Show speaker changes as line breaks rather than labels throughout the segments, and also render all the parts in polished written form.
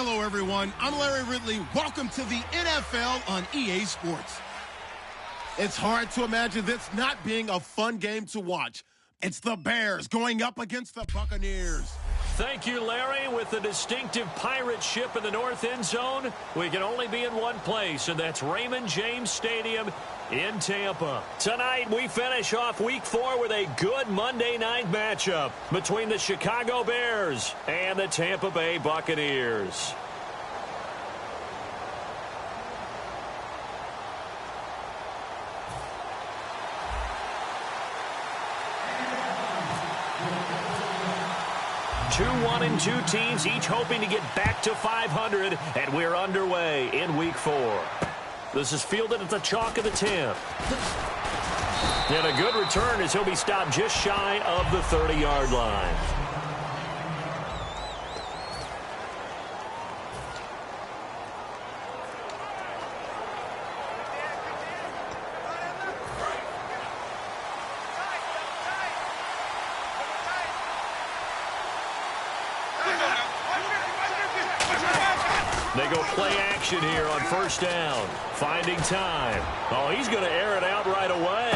Hello, everyone. I'm Larry Ridley. Welcome to the NFL on EA Sports. It's hard to imagine this not being a fun game to watch. It's the Bears going up against the Buccaneers.
Thank you, Larry. With the distinctive pirate ship in the north end zone, we can only be in one place, and that's Raymond James Stadium in Tampa. Tonight, we finish off Week 4 with a good Monday night matchup between the Chicago Bears and the Tampa Bay Buccaneers. Two 1-2 teams, each hoping to get back to 500, and we're underway in Week 4. This is fielded at the chalk of the 10. And a good return as he'll be stopped just shy of the 30-yard line. They go play action here on first down. Finding time. Oh, he's going to air it out right away.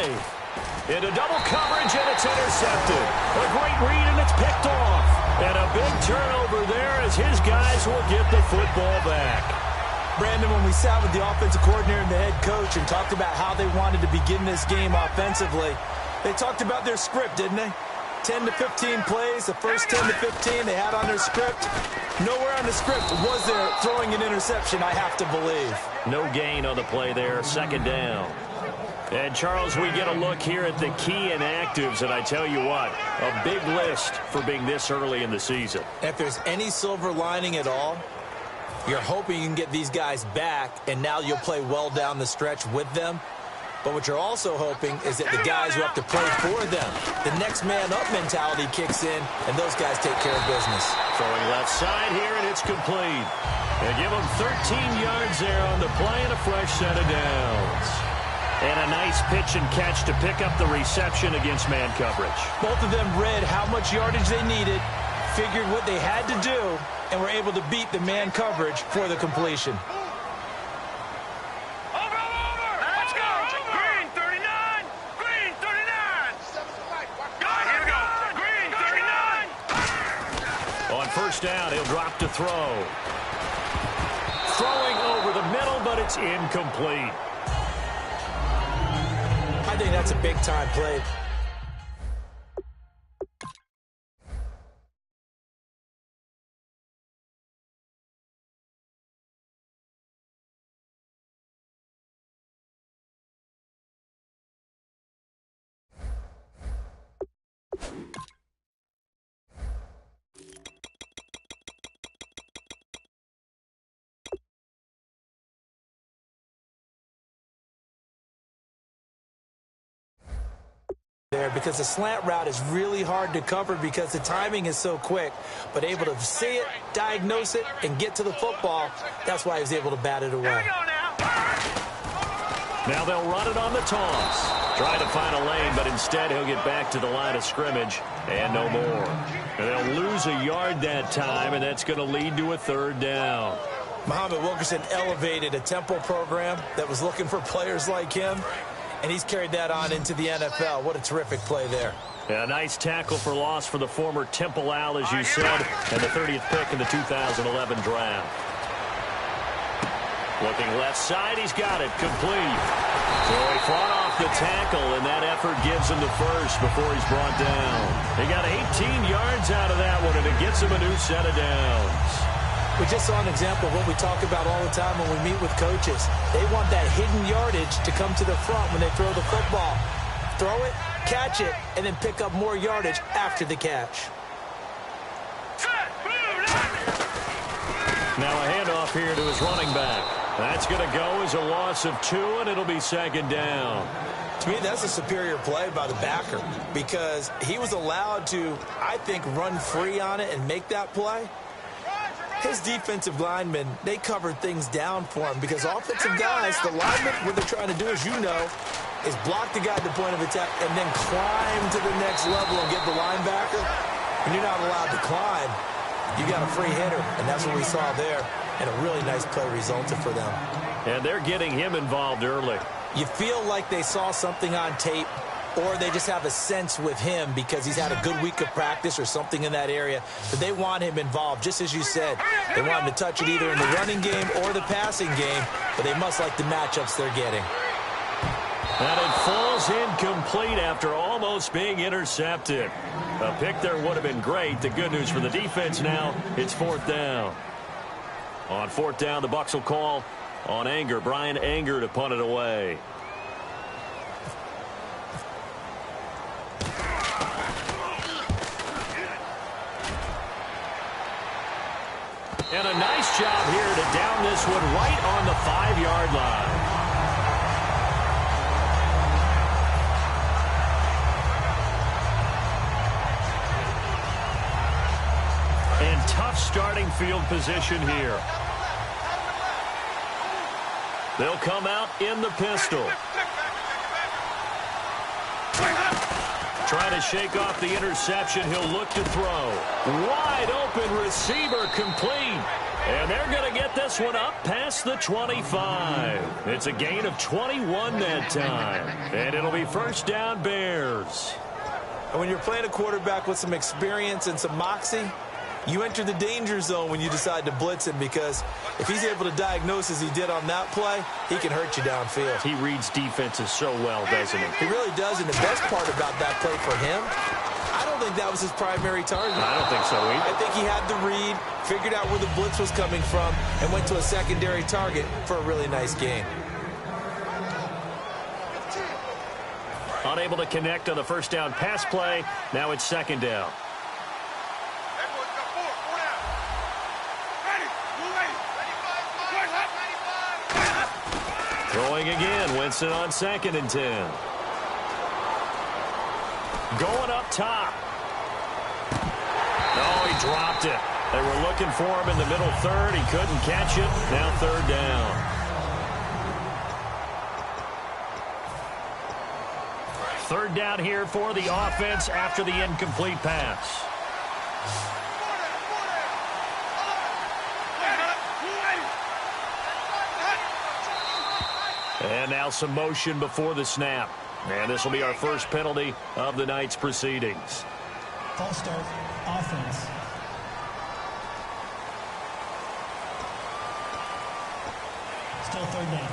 Into double coverage, and it's intercepted. A great read, and it's picked off. And a big turnover there as his guys will get the football back.
Brandon, when we sat with the offensive coordinator and the head coach and talked about how they wanted to begin this game offensively, they talked about their script, didn't they? 10 to 15 plays, the first 10 to 15 they had on their script. Nowhere on the script was there throwing an interception, I have to believe.
No gain on the play there, second down. And, Charles, we get a look here at the key inactives, and I tell you what, a big list for being this early in the season.
If there's any silver lining at all, you're hoping you can get these guys back, and now you'll play well down the stretch with them. But what you're also hoping is that the guys who have to play for them, the next man up mentality kicks in, and those guys take care of business.
Throwing left side here, and it's complete. They give them 13 yards there on the play and a fresh set of downs. And a nice pitch and catch to pick up the reception against man coverage.
Both of them read how much yardage they needed, figured what they had to do, and were able to beat the man coverage for the completion.
First down, he'll drop to throw. Throwing over the middle, but it's incomplete.
I think that's a big-time play. There, because the slant route is really hard to cover because the timing is so quick, but able to see it, diagnose it, and get to the football, that's why he was able to bat it away.
Now they'll run it on the toss. Try to find a lane, but instead he'll get back to the line of scrimmage and no more. And they'll lose a yard that time, and that's going to lead to a third down.
Muhammad Wilkerson elevated a Temple program that was looking for players like him, and he's carried that on into the NFL. What a terrific play there.
Yeah, a nice tackle for loss for the former Temple Owl, as you said, and the 30th pick in the 2011 draft. Looking left side, he's got it, complete. So he fought off the tackle, and that effort gives him the first before he's brought down. He got 18 yards out of that one, and it gets him a new set of downs.
We just saw an example of what we talk about all the time when we meet with coaches. They want that hidden yardage to come to the front when they throw the football. Throw it, catch it, and then pick up more yardage after the catch.
Now a handoff here to his running back. That's going to go as a loss of 2, and it'll be second down.
To me, that's a superior play by the backer because he was allowed to, I think, run free on it and make that play. His defensive linemen, they covered things down for him because offensive guys, the linemen, what they're trying to do, as you know, is block the guy at the point of attack and then climb to the next level and get the linebacker. When you're not allowed to climb, You got a free hitter, and that's what we saw there, and a really nice play resulted for them.
And they're getting him involved early.
You feel like they saw something on tape, or they just have a sense with him because he's had a good week of practice or something in that area that they want him involved, just as you said. They want him to touch it either in the running game or the passing game, but they must like the matchups they're getting.
And it falls incomplete after almost being intercepted. A pick there would have been great. The good news for the defense now, it's 4th down. On 4th down, the Bucs will call on Anger. Brian Anger to punt it away. And a nice job here to down this one right on the 5-yard line. And tough starting field position here. They'll come out in the pistol. Trying to shake off the interception. He'll look to throw. Wide open receiver complete. And they're going to get this one up past the 25. It's a gain of 21 that time. And it'll be 1st down Bears.
And when you're playing a quarterback with some experience and some moxie, you enter the danger zone when you decide to blitz him, because if he's able to diagnose as he did on that play, he can hurt you downfield.
He reads defenses so well, doesn't he?
He really does, and the best part about that play for him, I don't think that was his primary target.
I don't think so either.
I think he had the read, figured out where the blitz was coming from, and went to a secondary target for a really nice gain.
Unable to connect on the 1st down pass play. Now it's 2nd down. Throwing again. Winston on 2nd and 10. Going up top. Oh, he dropped it. They were looking for him in the middle 3rd. He couldn't catch it. Now 3rd down. Third down here for the offense after the incomplete pass. And now some motion before the snap. And this will be our first penalty of the night's proceedings.
False start, offense. Still 3rd down.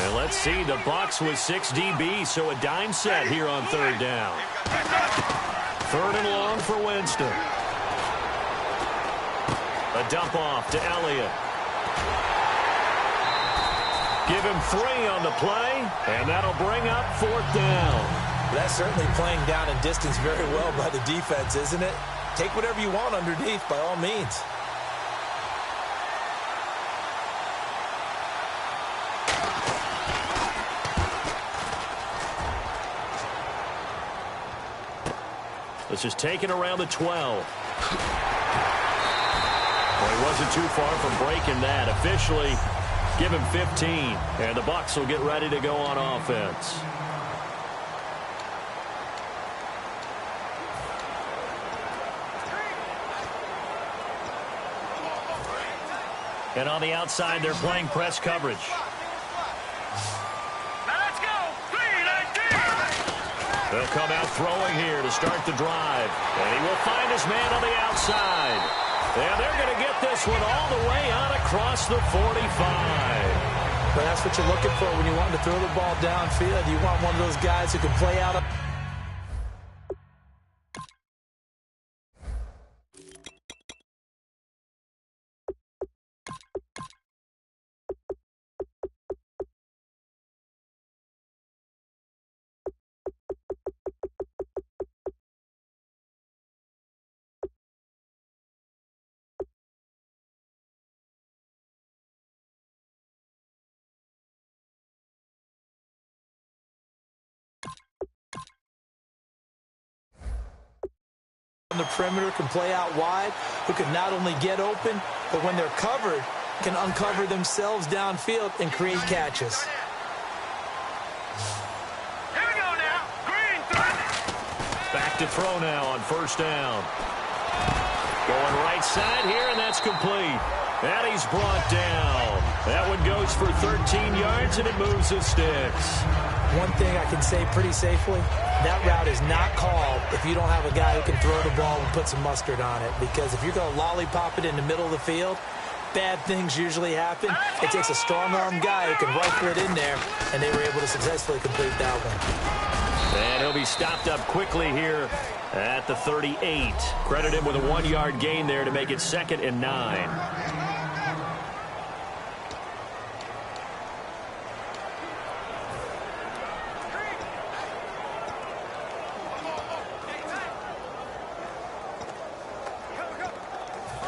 And let's see, the Bucs with 6 DBs, so a dime set here on 3rd down. 3rd and long for Winston. A dump off to Elliott. Give him 3 on the play, and that'll bring up 4th down.
That's certainly playing down and distance very well by the defense, isn't it? Take whatever you want underneath, by all means.
This is taken around the 12. Well, he wasn't too far from breaking that. Officially, give him 15. And the Bucs will get ready to go on offense. And on the outside, they're playing press coverage. They'll come out throwing here to start the drive. And he will find his man on the outside. And they're going to get this one all the way out across the 45.
But that's what you're looking for when you want to throw the ball downfield. You want one of those guys who can play out. On the perimeter, can play out wide, who can not only get open, but when they're covered, can uncover themselves downfield and create catches.
Here we go now. Green,
to throw now on first down. Going right side here, and that's complete. And he's brought down. That one goes for 13 yards, and it moves the sticks.
One thing I can say pretty safely, that route is not called if you don't have a guy who can throw the ball and put some mustard on it. Because if you're going to lollipop it in the middle of the field, bad things usually happen. It takes a strong-arm guy who can rifle it in there, and they were able to successfully complete that one.
And he'll be stopped up quickly here at the 38. Credit him with a 1-yard gain there to make it 2nd and 9.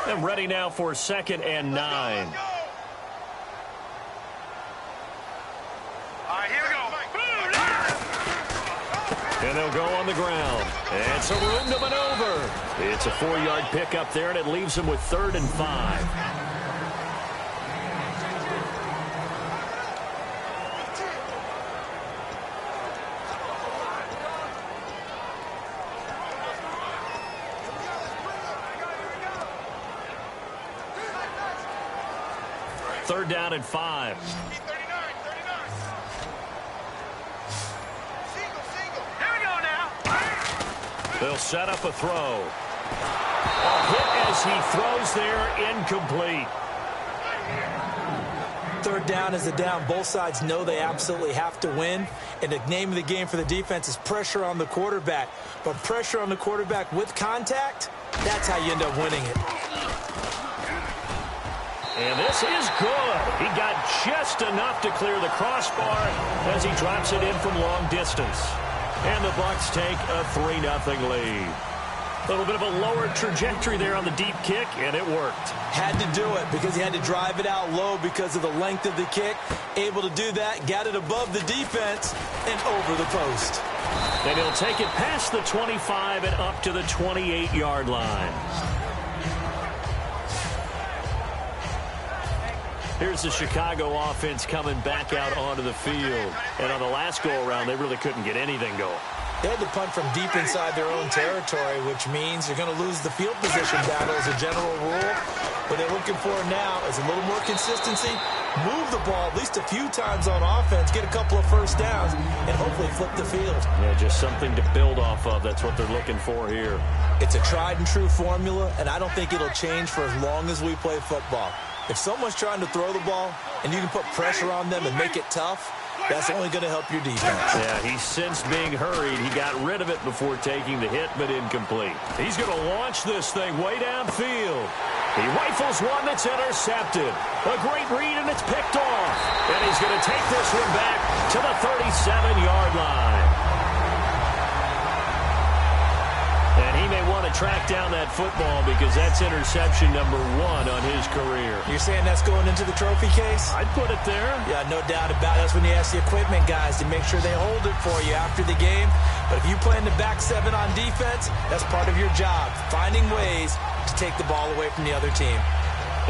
And ready now for 2nd and 9.
All right, here we go.
And they'll go on the ground. And some room to maneuver. It's a 4-yard pickup there, and it leaves them with 3rd and 5. Third down and 5. They'll set up a throw. A hit as he throws there, incomplete.
Third down is the down. Both sides know they absolutely have to win. And the name of the game for the defense is pressure on the quarterback. But pressure on the quarterback with contact, that's how you end up winning it.
And this is good. He got just enough to clear the crossbar as he drops it in from long distance. And the Bucs take a 3-0 lead. A little bit of a lower trajectory there on the deep kick, and it worked.
Had to do it because he had to drive it out low because of the length of the kick. Able to do that, got it above the defense, and over the post.
And he'll take it past the 25 and up to the 28-yard line. Here's the Chicago offense coming back out onto the field. And on the last go-around, they really couldn't get anything going.
They had to punt from deep inside their own territory, which means you're going to lose the field position battle as a general rule. What they're looking for now is a little more consistency, move the ball at least a few times on offense, get a couple of first downs, and hopefully flip the field.
Yeah, just something to build off of. That's what they're looking for here.
It's a tried-and-true formula, and I don't think it'll change for as long as we play football. If someone's trying to throw the ball and you can put pressure on them and make it tough, that's only going to help your defense.
Yeah, he sensed being hurried. He got rid of it before taking the hit, but incomplete. He's going to launch this thing way downfield. He rifles one that's intercepted. A great read, and it's picked off. And he's going to take this one back to the 37-yard line. And he may want to track down that football because that's interception number 1 on his career.
You're saying that's going into the trophy case?
I'd put it there.
Yeah, no doubt about it. That's when you ask the equipment guys to make sure they hold it for you after the game. But if you play in the back 7 on defense, that's part of your job, finding ways to take the ball away from the other team.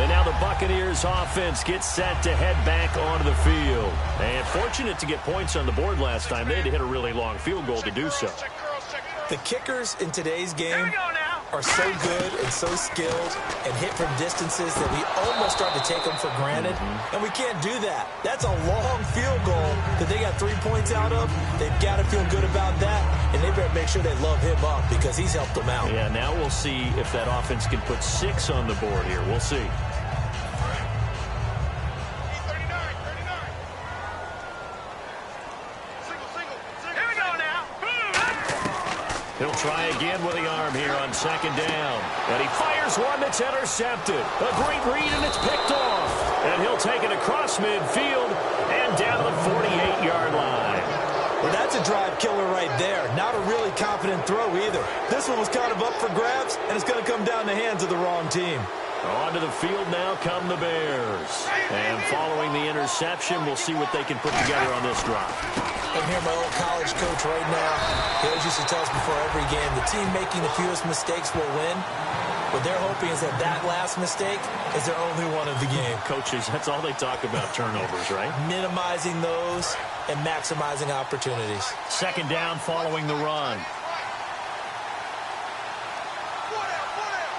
And now the Buccaneers offense gets set to head back onto the field. And fortunate to get points on the board last time. They had to hit a really long field goal to do so.
The kickers in today's game are so good and so skilled and hit from distances that we almost start to take them for granted. And we can't do that. That's a long field goal that they got 3 points out of. They've got to feel good about that, and they better make sure they love him up because he's helped them out.
Yeah, now we'll see if that offense can put 6 on the board here. We'll see. He'll try again with the arm here on 2nd down. And he fires one that's intercepted. A great read, and it's picked off. And he'll take it across midfield and down to the 48-yard line.
Well, that's a drive killer right there. Not a really confident throw either. This one was kind of up for grabs, and it's going to come down the hands of the wrong team.
Onto the field now come the Bears. And following the interception, we'll see what they can put together on this drive.
I'm here, my old college coach right now. He always used to tell us before every game, the team making the fewest mistakes will win. What they're hoping is that that last mistake is their only one of the game.
Coaches, that's all they talk about, turnovers, right?
Minimizing those and maximizing opportunities.
2nd down following the run.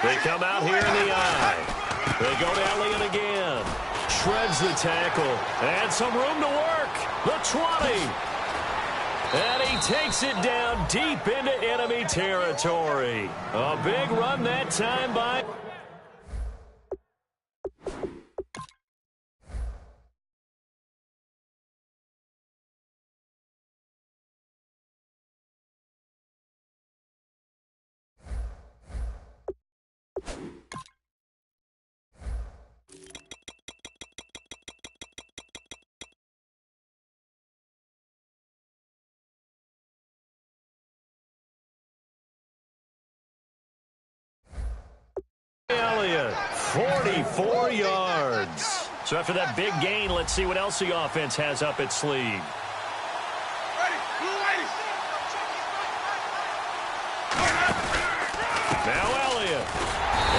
They come out here in the eye. They go to Elliott again. Shreds the tackle. And some room to work. The 20. And he takes it down deep into enemy territory. A big run that time by... Elliott, 44 yards. So after that big gain, let's see what else the offense has up its sleeve. Now Elliott.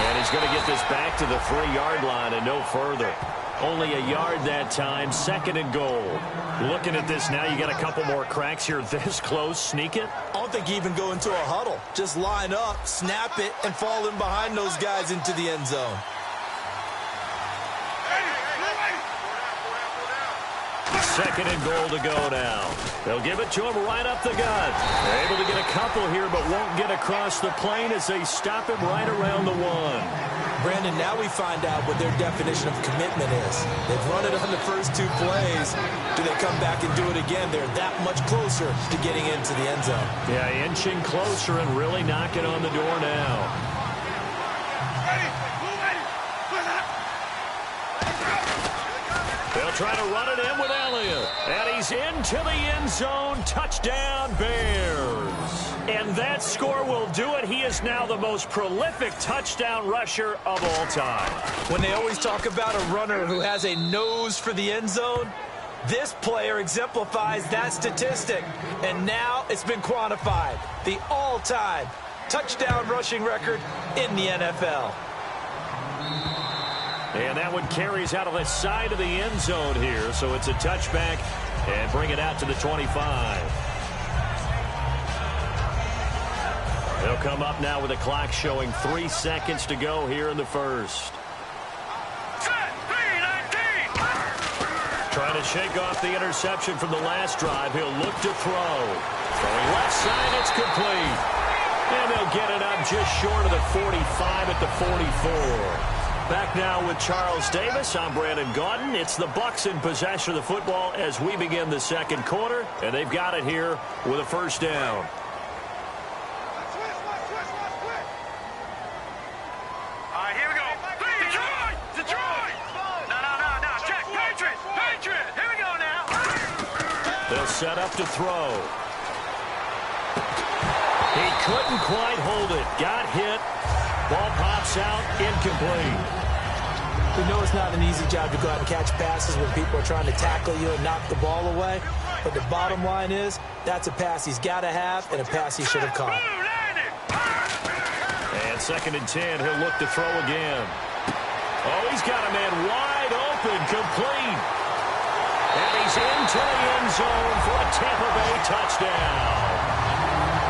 And he's going to get this back to the 3-yard line and no further. Only a yard that time, 2nd and goal. Looking at this now, you got a couple more cracks here this close. Sneak it?
I don't think you even go into a huddle. Just line up, snap it, and fall in behind those guys into the end zone.
Second and goal to go now. They'll give it to him right up the gut. They're able to get a couple here, but won't get across the plane as they stop him right around the 1.
Brandon, now we find out what their definition of commitment is. They've run it on the first 2 plays. Do they come back and do it again? They're that much closer to getting into the end zone.
Yeah, inching closer and really knocking on the door now. They'll try to run it in with Elliott. And he's into the end zone. Touchdown, Bears. And that score will do it. He is now the most prolific touchdown rusher of all time.
When they always talk about a runner who has a nose for the end zone, this player exemplifies that statistic. And now it's been quantified. The all-time touchdown rushing record in the NFL.
And that one carries out of the side of the end zone here. So it's a touchback and bring it out to the 25. They'll come up now with a clock showing 3 seconds to go here in the first. Trying to shake off the interception from the last drive. He'll look to throw. Throwing left side, it's complete. And they'll get it up just short of the 45 at the 44. Back now with Charles Davis. I'm Brandon Gaudin. It's the Bucs in possession of the football as we begin the second quarter. And they've got it here with a first down. They'll set up to throw. He couldn't quite hold it. Got hit. Ball pops out. Incomplete.
We know it's not an easy job to go out and catch passes when people are trying to tackle you and knock the ball away. But the bottom line is, that's a pass he's got to have and a pass he should have caught.
And 2nd and 10. He'll look to throw again. Oh, he's got a man wide open. Complete. And he's into the end zone for a Tampa Bay touchdown.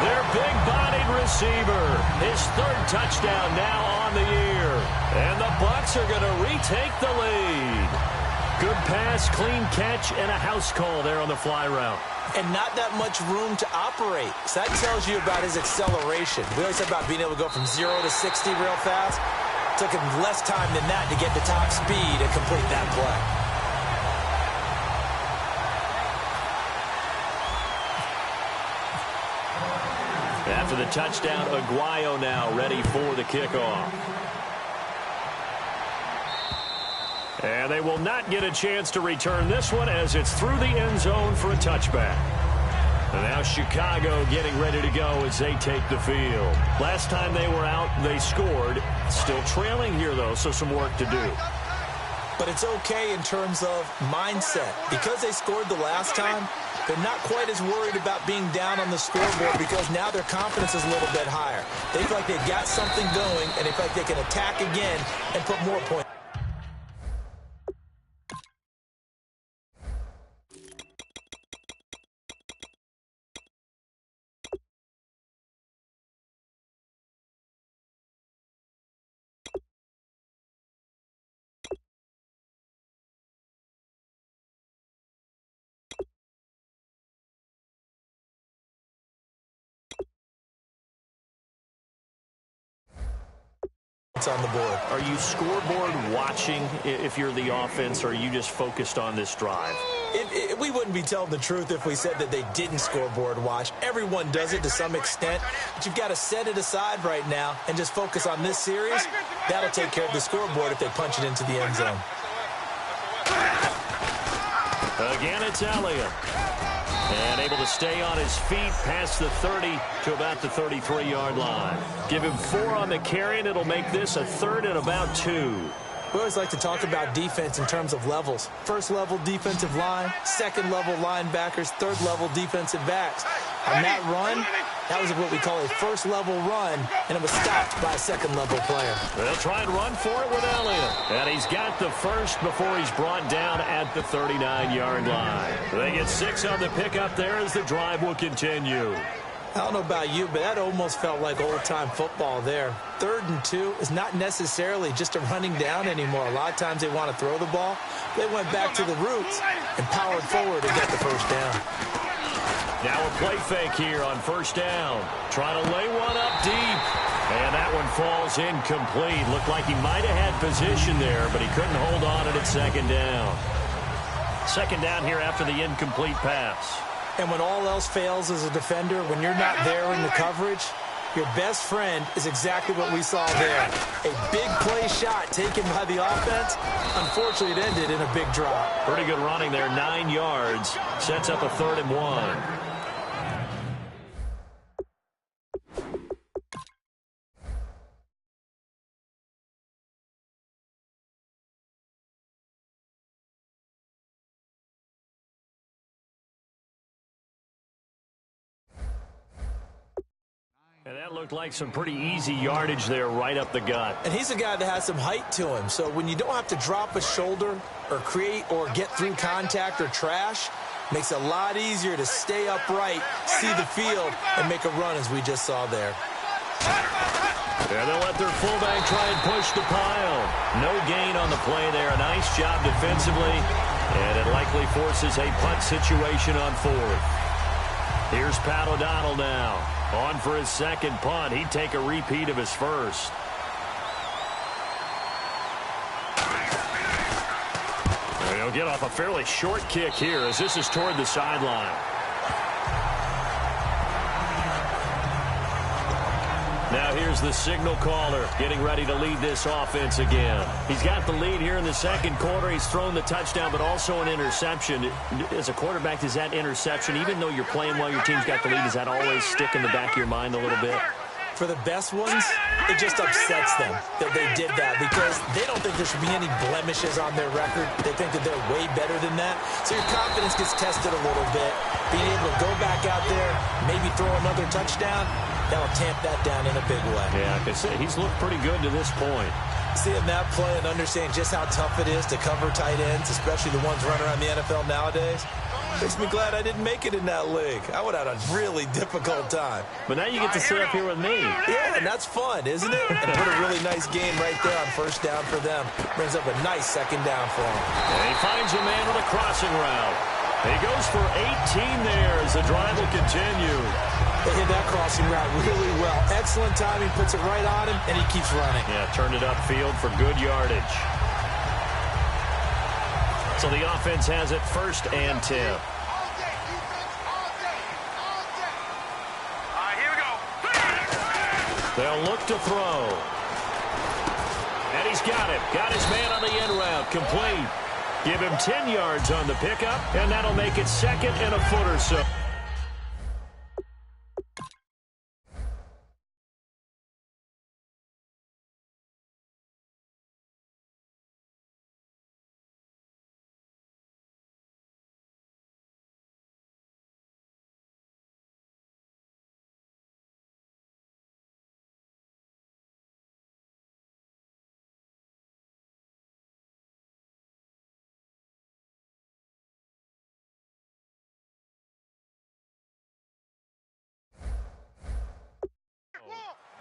Their big-bodied receiver, his 3rd touchdown now on the year. And the Bucs are going to retake the lead. Good pass, clean catch, and a house call there on the fly route.
And not that much room to operate. So that tells you about his acceleration. We always talk about being able to go from 0 to 60 real fast. It took him less time than that to get to top speed and complete that play.
After the touchdown, Aguayo now ready for the kickoff. And they will not get a chance to return this one as it's through the end zone for a touchback. And now Chicago getting ready to go as they take the field. Last time they were out, they scored. Still trailing here, though, so some work to do.
But it's okay in terms of mindset. Because they scored the last time, they're not quite as worried about being down on the scoreboard because now their confidence is a little bit higher. They feel like they've got something going, and they feel like they can attack again and put more points. points on the board.
Are you scoreboard watching if you're the offense, or are you just focused on this drive?
We wouldn't be telling the truth if we said that they didn't scoreboard watch. Everyone does it to some extent, but you've got to set it aside right now and just focus on this series. That'll take care of the scoreboard if they punch it into the end zone.
Again, it's Elliott. And able to stay on his feet past the 30 to about the 33-yard line. Give him 4 on the carry, and it'll make this a 3rd and about 2.
We always like to talk about defense in terms of levels. First level defensive line, second level linebackers, third level defensive backs. On that run, that was what we call a first level run, and it was stopped by a second level player.
They'll try and run for it with Elliott. And he's got the first before he's brought down at the 39-yard line. They get 6 on the pickup there as the drive will continue.
I don't know about you, but that almost felt like old-time football there. 3rd and 2 is not necessarily just a running down anymore. A lot of times they want to throw the ball. They went back to the roots and powered forward to get the first down.
Now a play fake here on first down. Trying to lay one up deep. And that one falls incomplete. Looked like he might have had position there, but he couldn't hold on it at second down. Second down here after the incomplete pass.
And when all else fails as a defender, when you're not there in the coverage, your best friend is exactly what we saw there. A big play shot taken by the offense. Unfortunately, it ended in a big drop.
Pretty good running there, 9 yards. Sets up a 3rd and 1. And that looked like some pretty easy yardage there right up the gut.
And he's a guy that has some height to him. So when you don't have to drop a shoulder or create or get through contact or trash, makes it a lot easier to stay upright, see the field, and make a run as we just saw there.
And they'll let their fullback try and push the pile. No gain on the play there. A nice job defensively. And it likely forces a punt situation on 4th. Here's Pat O'Donnell now. On for his second punt. He'd take a repeat of his first. And he'll get off a fairly short kick here as this is toward the sideline. Now here's the signal caller getting ready to lead this offense again. He's got the lead here in the second quarter. He's thrown the touchdown, but also an interception. As a quarterback, is that interception, even though you're playing while your team's got the lead, does that always stick in the back of your mind a little bit?
For the best ones, it just upsets them that they did that because they don't think there should be any blemishes on their record. They think that they're way better than that. So your confidence gets tested a little bit. Being able to go back out there, maybe throw another touchdown, that'll tamp that down in a big way.
Yeah, because he's looked pretty good to this point.
Seeing that play and understanding just how tough it is to cover tight ends, especially the ones running around the NFL nowadays, makes me glad I didn't make it in that league. I would have had a really difficult time.
But now you get to sit up here with me.
Yeah, and that's fun, isn't it? And put a really nice game right there on first down for them. Brings up a nice second down for him.
And he finds a man with a crossing route. He goes for 18 there as the drive will continue.
They hit that crossing route really well. Excellent timing, puts it right on him, and he keeps running.
Yeah, turned it upfield for good yardage. So the offense has it 1st and 10.
Here we go.
They'll look to throw. And he's got it. Got his man on the end route. Complete. Give him 10 yards on the pickup, and that'll make it 2nd and a foot or so.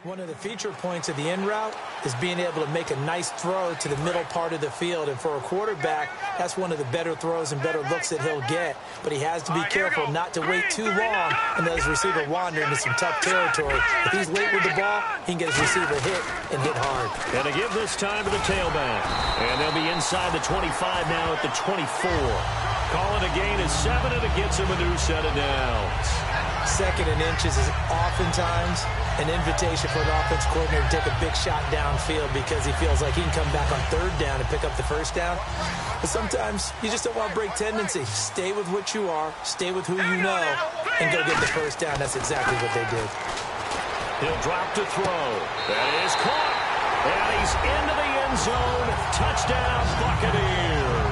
One of the feature points of the in route is being able to make a nice throw to the middle part of the field. And for a quarterback, that's one of the better throws and better looks that he'll get. But he has to be careful not to wait too long and let his receiver wander into some tough territory. If he's late with the ball, he can get his receiver hit and hit hard.
And to give this time to the tailback. And they'll be inside the 25 now at the 24. Calling a gain of 7, and it gets him a new set of downs.
2nd and inches is oftentimes an invitation for an offense coordinator to take a big shot downfield because he feels like he can come back on 3rd down and pick up the 1st down. But sometimes you just don't want to break tendency. Stay with what you are, stay with who you know, and go get the 1st down. That's exactly what they did.
He'll drop to throw. That is caught. And he's into the end zone. Touchdown, Buccaneers.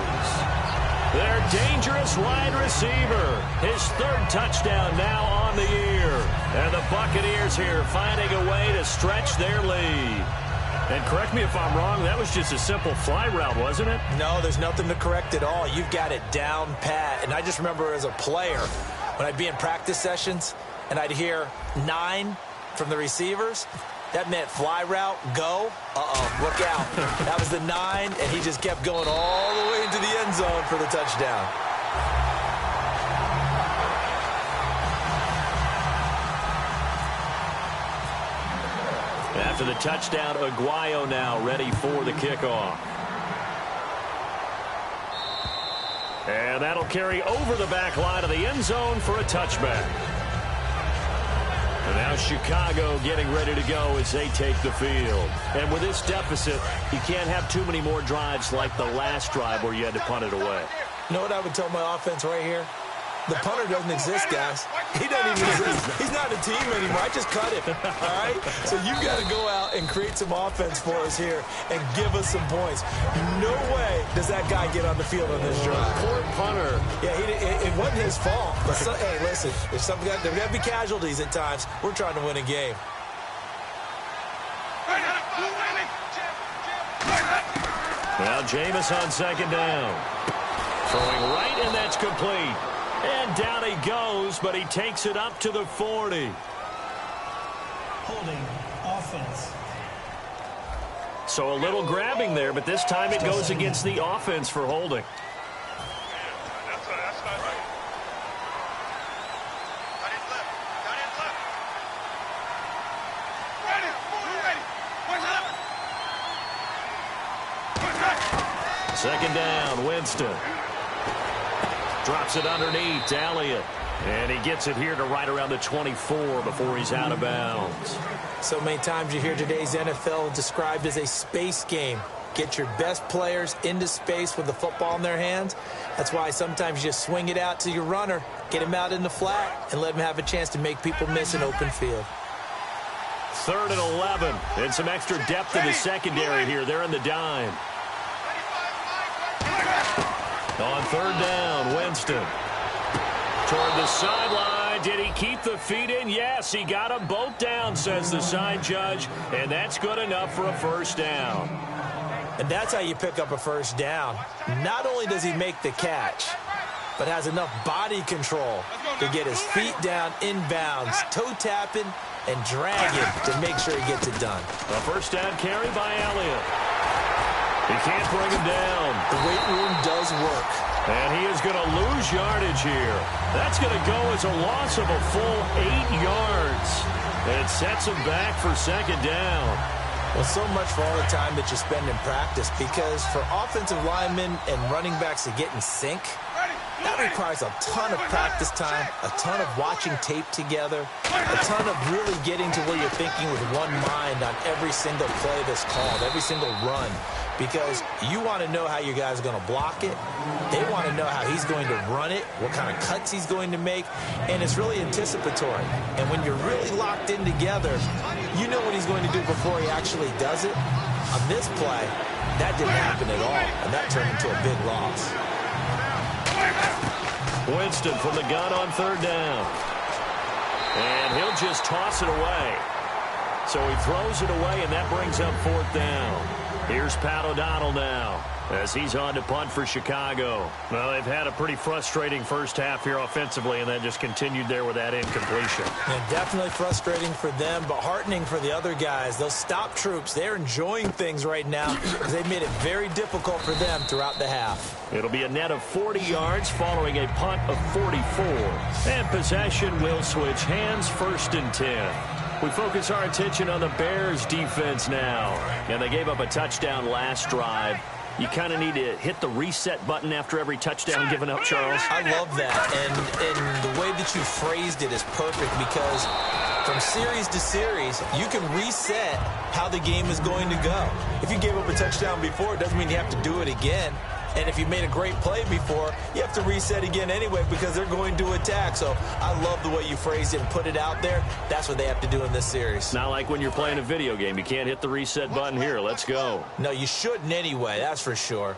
Their dangerous wide receiver. His 3rd touchdown now on the year. And the Buccaneers here finding a way to stretch their lead. And correct me if I'm wrong, that was just a simple fly route, wasn't it?
No, there's nothing to correct at all. You've got it down pat. And I just remember as a player, when I'd be in practice sessions and I'd hear 9 from the receivers, that meant fly route, go. Look out. That was the 9, and he just kept going all the way into the end zone for the touchdown.
After the touchdown, Aguayo now ready for the kickoff. And that'll carry over the back line of the end zone for a touchback. And now Chicago getting ready to go as they take the field. And with this deficit, you can't have too many more drives like the last drive where you had to punt it away.
You know what I would tell my offense right here? The punter doesn't exist, guys. He doesn't even exist. He's not a team anymore. I just cut him, all right? So you've got to go out and create some offense for us here and give us some points. No way does that guy get on the field on this drive.
Poor punter.
Yeah, it wasn't his fault. But hey, listen, there's got to be casualties at times. We're trying to win a game.
Now Jameis on 2nd down. Throwing right, and that's complete. And down he goes, but he takes it up to the 40.
Holding offense.
So a little grabbing there, but this time it goes against the offense for holding. Second down, Winston. Drops it underneath to Elliott. And he gets it here to right around the 24 before he's out of bounds.
So many times you hear today's NFL described as a space game. Get your best players into space with the football in their hands. That's why sometimes you just swing it out to your runner, get him out in the flat, and let him have a chance to make people miss an open field.
3rd and 11. And some extra depth in the secondary here. They're in the dime. On 3rd down, Winston. Toward the sideline. Did he keep the feet in? Yes, he got them both down, says the side judge. And that's good enough for a 1st down.
And that's how you pick up a 1st down. Not only does he make the catch, but has enough body control to get his feet down inbounds, toe tapping, and dragging to make sure he gets it done.
A 1st down carry by Elliott. He can't bring him down.
The weight room does work.
And he is going to lose yardage here. That's going to go as a loss of a full 8 yards. And it sets him back for 2nd down.
Well, so much for all the time that you spend in practice, because for offensive linemen and running backs to get in sync, that requires a ton of practice time, a ton of watching tape together, a ton of really getting to where you're thinking with one mind on every single play that's called, every single run, because you want to know how your guy's going to block it. They want to know how he's going to run it, what kind of cuts he's going to make, and it's really anticipatory. And when you're really locked in together, you know what he's going to do before he actually does it. On this play, that didn't happen at all, and that turned into a big loss.
Winston from the gun on 3rd down. And he'll just toss it away. So he throws it away, and that brings up 4th down. Here's Pat O'Donnell now as he's on to punt for Chicago. Well, they've had a pretty frustrating first half here offensively, and that just continued there with that incompletion.
And definitely frustrating for them, but heartening for the other guys. Those stop troops, they're enjoying things right now because they've made it very difficult for them throughout the half.
It'll be a net of 40 yards following a punt of 44. And possession will switch hands, 1st and 10. We focus our attention on the Bears defense now. And they gave up a touchdown last drive. You kind of need to hit the reset button after every touchdown given up, Charles.
I love that. And the way that you phrased it is perfect because from series to series, you can reset how the game is going to go. If you gave up a touchdown before, it doesn't mean you have to do it again. And if you made a great play before, you have to reset again anyway because they're going to attack. So I love the way you phrased it and put it out there. That's what they have to do in this series.
Not like when you're playing a video game. You can't hit the reset button here. Let's go.
No, you shouldn't anyway. That's for sure.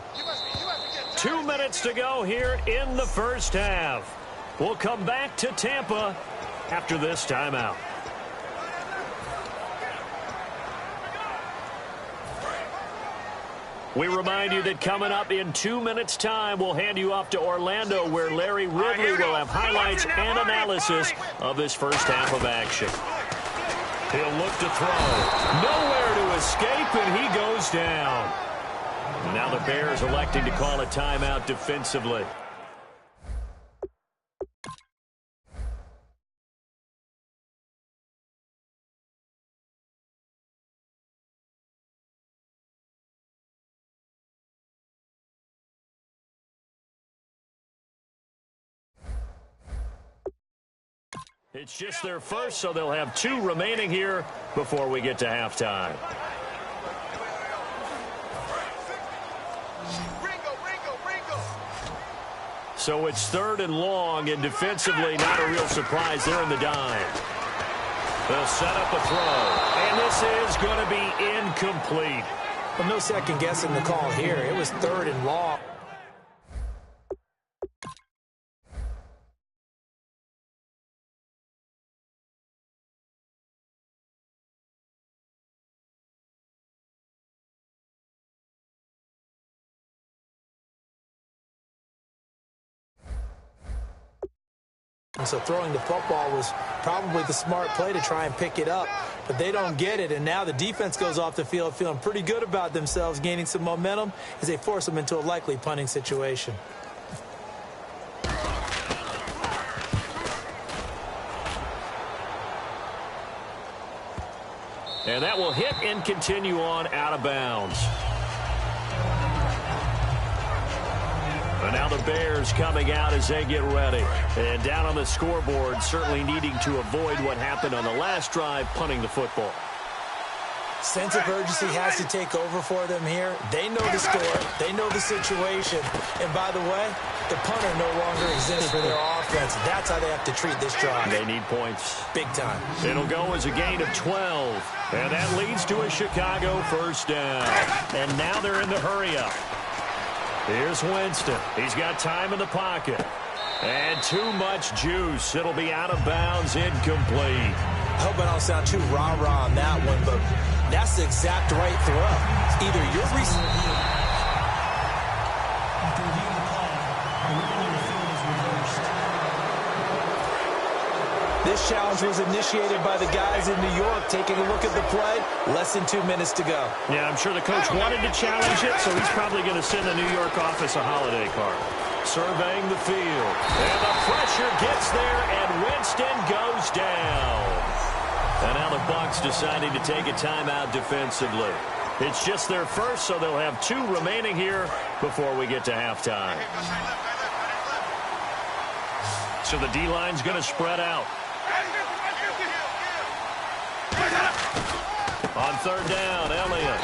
2 minutes to go here in the first half. We'll come back to Tampa after this timeout. We remind you that coming up in 2 minutes' time, we'll hand you off to Orlando, where Larry Ridley will have highlights and analysis of this first half of action. He'll look to throw. Nowhere to escape, and he goes down. Now the Bears electing to call a timeout defensively. It's just their first, so they'll have 2 remaining here before we get to halftime. So it's 3rd and long, and defensively, not a real surprise. They're in the dime. They'll set up a throw, and this is going to be incomplete.
Well, no second guessing the call here. It was 3rd and long. And so throwing the football was probably the smart play to try and pick it up, but they don't get it, and now the defense goes off the field feeling pretty good about themselves, gaining some momentum as they force them into a likely punting situation.
And that will hit and continue on out of bounds. And now the Bears coming out as they get ready. And down on the scoreboard, certainly needing to avoid what happened on the last drive, punting the football.
Sense of urgency has to take over for them here. They know the score. They know the situation. And by the way, the punter no longer exists for their offense. That's how they have to treat this drive.
They need points.
Big time.
It'll go as a gain of 12. And that leads to a Chicago first down. And now they're in the hurry-up. Here's Winston. He's got time in the pocket. And too much juice. It'll be out of bounds, incomplete.
I hope I don't sound too rah-rah on that one, but that's the exact right throw. Either you're
After reviewing the play, the ruling on the field is reversed.
This challenge was initiated by the guys in New York. Taking a look at the play, less than 2 minutes to go.
Yeah, I'm sure the coach wanted to challenge it, so he's probably going to send the New York office a holiday card. Surveying the field. And the pressure gets there, and Winston goes down. And now the Bucs deciding to take a timeout defensively. It's just their first, so they'll have 2 remaining here before we get to halftime. So the D-line's going to spread out. On 3rd down, Elliott.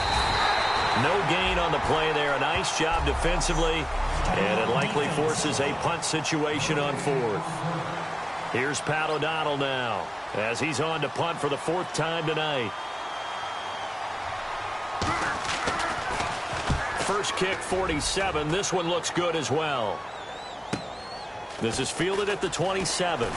No gain on the play there. A nice job defensively, and it likely forces a punt situation on 4th. Here's Pat O'Donnell now as he's on to punt for the 4th time tonight. First kick, 47. This one looks good as well. This is fielded at the 27.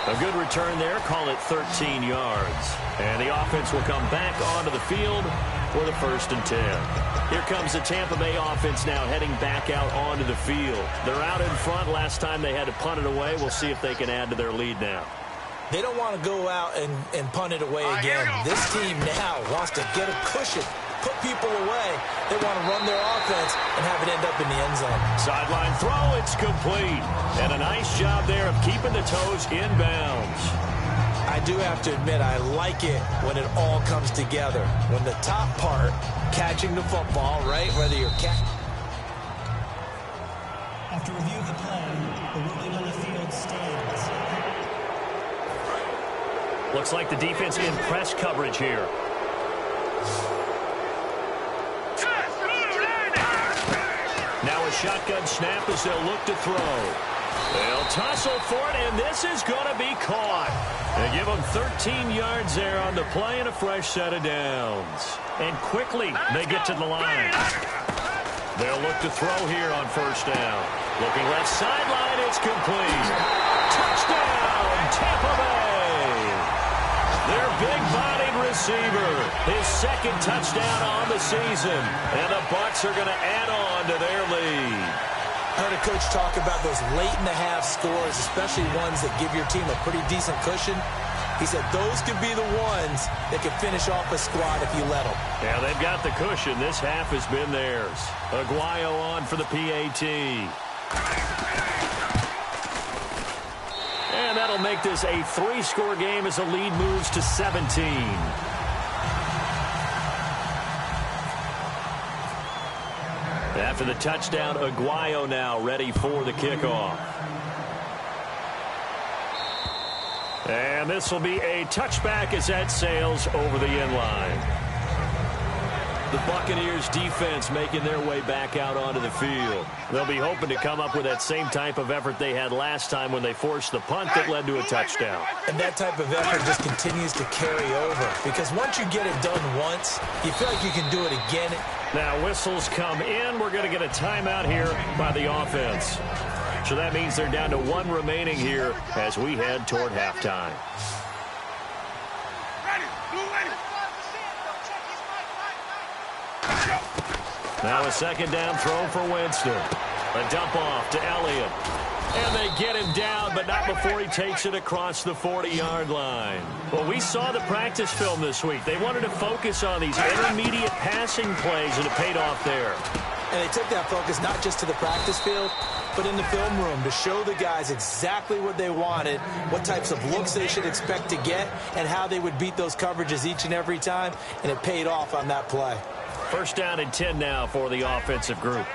A good return there. Call it 13 yards. And the offense will come back onto the field for the 1st and 10. Here comes the Tampa Bay offense now heading back out onto the field. They're out in front. Last time they had to punt it away. We'll see if they can add to their lead now.
They don't want to go out and punt it away again. This team now wants to get a cushion, put people away. They want to run their offense and have it end up in the end zone.
Sideline throw, it's complete. And a nice job there of keeping the toes in bounds.
I do have to admit, I like it when it all comes together. When the top part, catching the football, right, whether you're
After review of the play, the ruling on the field stands.
Looks like the defense in press coverage here. Now a shotgun snap as they'll look to throw. They'll tussle for it, and this is going to be caught. They give them 13 yards there on the play and a fresh set of downs. And quickly they get to the line. They'll look to throw here on 1st down. Looking left sideline, it's complete. Touchdown, Tampa Bay. Their big-bodied receiver, his 2nd touchdown on the season. And the Bucs are going to add on to their lead.
I heard a coach talk about those late-in-the-half scores, especially ones that give your team a pretty decent cushion. He said those could be the ones that could finish off a squad if you let them.
Yeah, they've got the cushion. This half has been theirs. Aguayo on for the PAT. And that'll make this a 3-score game as the lead moves to 17. After the touchdown, Aguayo now ready for the kickoff. And this will be a touchback as that sails over the end line. The Buccaneers defense making their way back out onto the field. They'll be hoping to come up with that same type of effort they had last time when they forced the punt that led to a touchdown.
And that type of effort just continues to carry over. Because once you get it done once, you feel like you can do it again.
Now whistles come in. We're going to get a timeout here by the offense. So that means they're down to 1 remaining here as we head toward halftime. Now a 2nd down throw for Winston. A dump off to Elliott. And they get him down, but not before he takes it across the 40-yard line. Well, we saw the practice film this week. They wanted to focus on these intermediate passing plays, and it paid off there.
And they took that focus not just to the practice field, but in the film room to show the guys exactly what they wanted, what types of looks they should expect to get, and how they would beat those coverages each and every time, and it paid off on that play.
1st down and 10 now for the offensive group.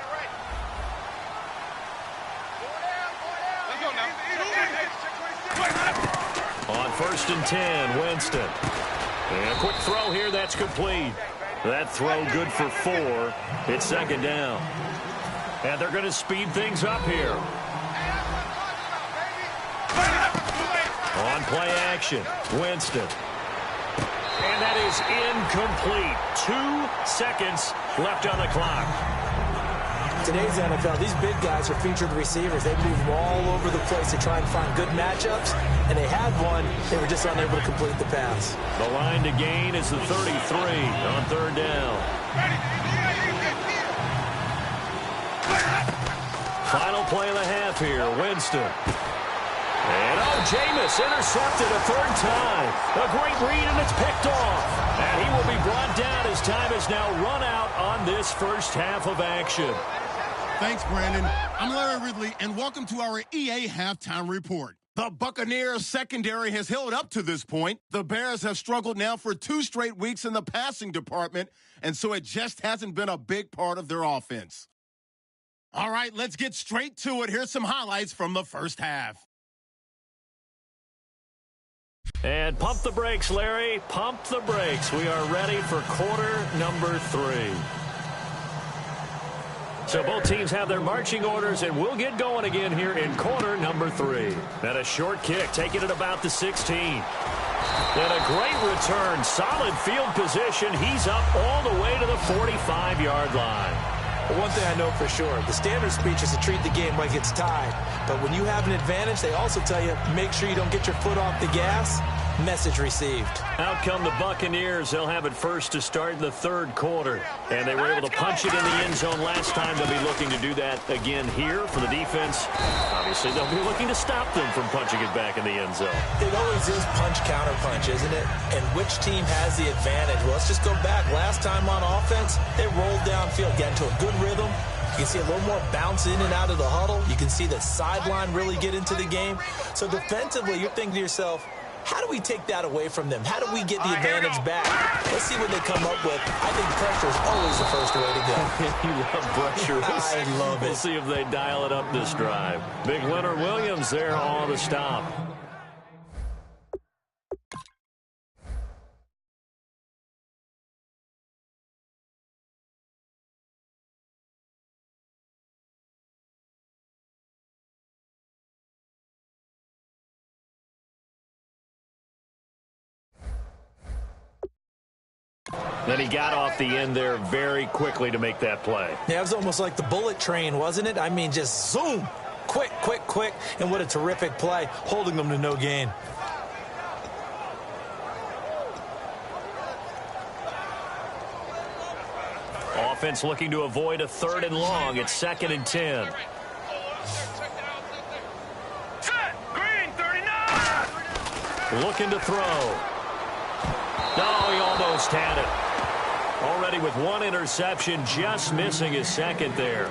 On 1st and 10, Winston. And a quick throw here, that's complete. That throw good for 4. It's 2nd down. And they're going to speed things up here. On play action, Winston. And that is incomplete. 2 seconds left on the clock.
Today's NFL, these big guys are featured receivers. They move all over the place to try and find good matchups, and they had one. They were just unable to complete the pass.
The line to gain is the 33 on 3rd down. Final play of the half here, Winston. And Jameis intercepted a 3rd time. A great read, and it's picked off. And he will be brought down as time is now run out on this first half of action.
Thanks, Brandon. I'm Larry Ridley, and welcome to our EA Halftime Report. The Buccaneers secondary has held up to this point. The Bears have struggled now for 2 straight weeks in the passing department, and so it just hasn't been a big part of their offense. All right, let's get straight to it. Here's some highlights from the first half.
And pump the brakes, Larry. Pump the brakes. We are ready for quarter number 3. So both teams have their marching orders, and we'll get going again here in quarter number 3. And a short kick, taking it about the 16. And a great return, solid field position. He's up all the way to the 45-yard line.
Well, one thing I know for sure, the standard speech is to treat the game like it's tied. But when you have an advantage, they also tell you, make sure you don't get your foot off the gas. Message received.
Out come the Buccaneers. They'll have it first to start in the third quarter. And they were able to punch it in the end zone last time. They'll be looking to do that again here for the defense. Obviously, they'll be looking to stop them from punching it back in the end zone.
It always is punch-counter-punch, isn't it? And which team has the advantage? Well, let's just go back. Last time on offense, they rolled downfield, got into a good rhythm. You can see a little more bounce in and out of the huddle. You can see the sideline really get into the game. So defensively, you're thinking to yourself, how do we take that away from them? How do we get the advantage back? Let's see what they come up with. I think pressure is always the first way to go.
You love pressure.
I love it.
We'll see if they dial it up this drive. Big Leonard Williams there on the stop. Then he got off the end there very quickly to make that play.
Yeah, it was almost like the bullet train, wasn't it? I mean, just zoom. Quick, quick, quick. And what a terrific play, holding them to no gain.
Offense looking to avoid a 3rd and long. It's 2nd and 10. Looking to throw. No, he almost had it. Already with one interception, just missing his second there.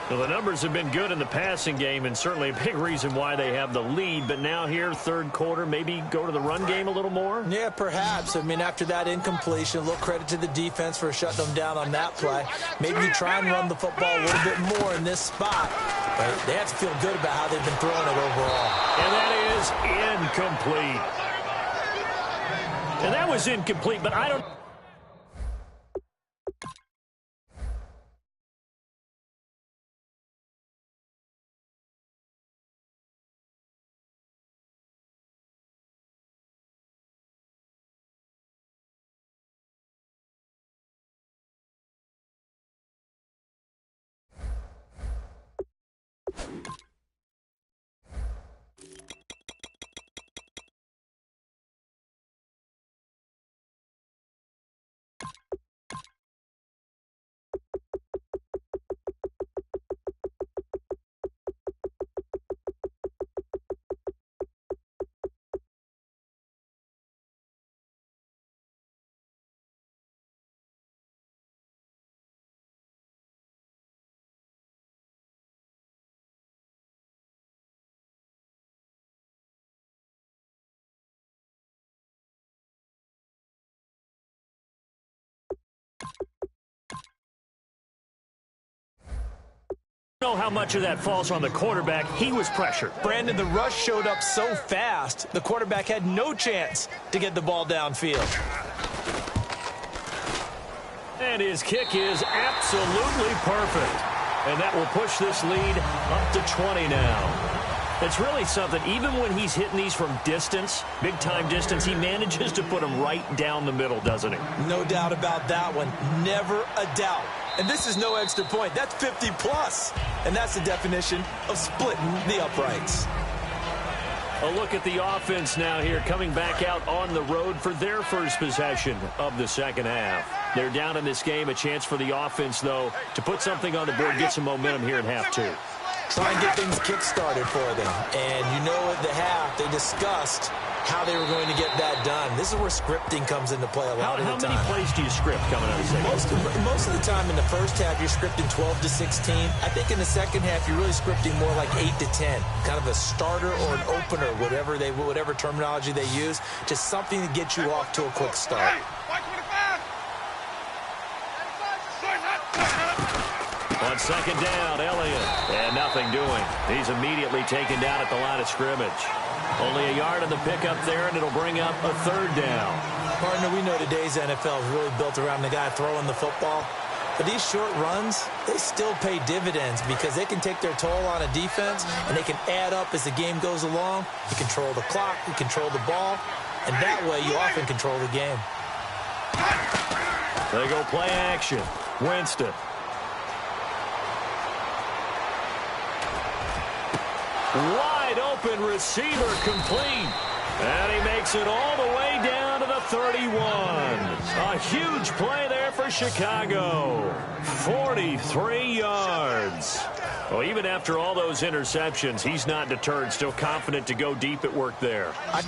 Well, the numbers have been good in the passing game, and certainly a big reason why they have the lead. But now here, third quarter, maybe go to the run game a little more?
Yeah, perhaps. I mean, after that incompletion, a little credit to the defense for shutting them down on that play. Maybe you try and run the football a little bit more in this spot. But they have to feel good about how they've been throwing it overall.
And that is incomplete. And that was incomplete, but I don't... know how much of that falls on the quarterback. He was pressured.
Brandon, the rush showed up so fast, the quarterback had no chance to get the ball downfield.
And his kick is absolutely perfect. And that will push this lead up to 20 now. It's really something. Even when he's hitting these from distance, big-time distance, he manages to put them right down the middle, doesn't he?
No doubt about that one. Never a doubt. And this is no extra point. That's 50-plus. And that's the definition of splitting the uprights.
A look at the offense now here, coming back out on the road for their first possession of the second half. They're down in this game. A chance for the offense, though, to put something on the board, get some momentum here at half two.
Try and get things kick-started for them. And you know at the half, they discussed how they were going to get that done. This is where scripting comes into play a lot of the time.
How many plays do you script coming out of the second half?
Most of the time in the first half, you're scripting 12 to 16. I think in the second half, you're really scripting more like 8 to 10. Kind of a starter or an opener, whatever terminology they use. Just something to get you off to a quick start.
On second down, Elliott. And nothing doing. He's immediately taken down at the line of scrimmage. Only a yard on the pickup there, and it'll bring up a third down.
Partner, we know today's NFL is really built around the guy throwing the football. But these short runs, they still pay dividends because they can take their toll on a defense, and they can add up as the game goes along. You control the clock, you control the ball, and that way you often control the game.
They go play action. Winston. Wide open receiver complete. And he makes it all the way down to the 31. A huge play there for Chicago. 43 yards. Well, even after all those interceptions, he's not deterred, still confident to go deep at work there.
I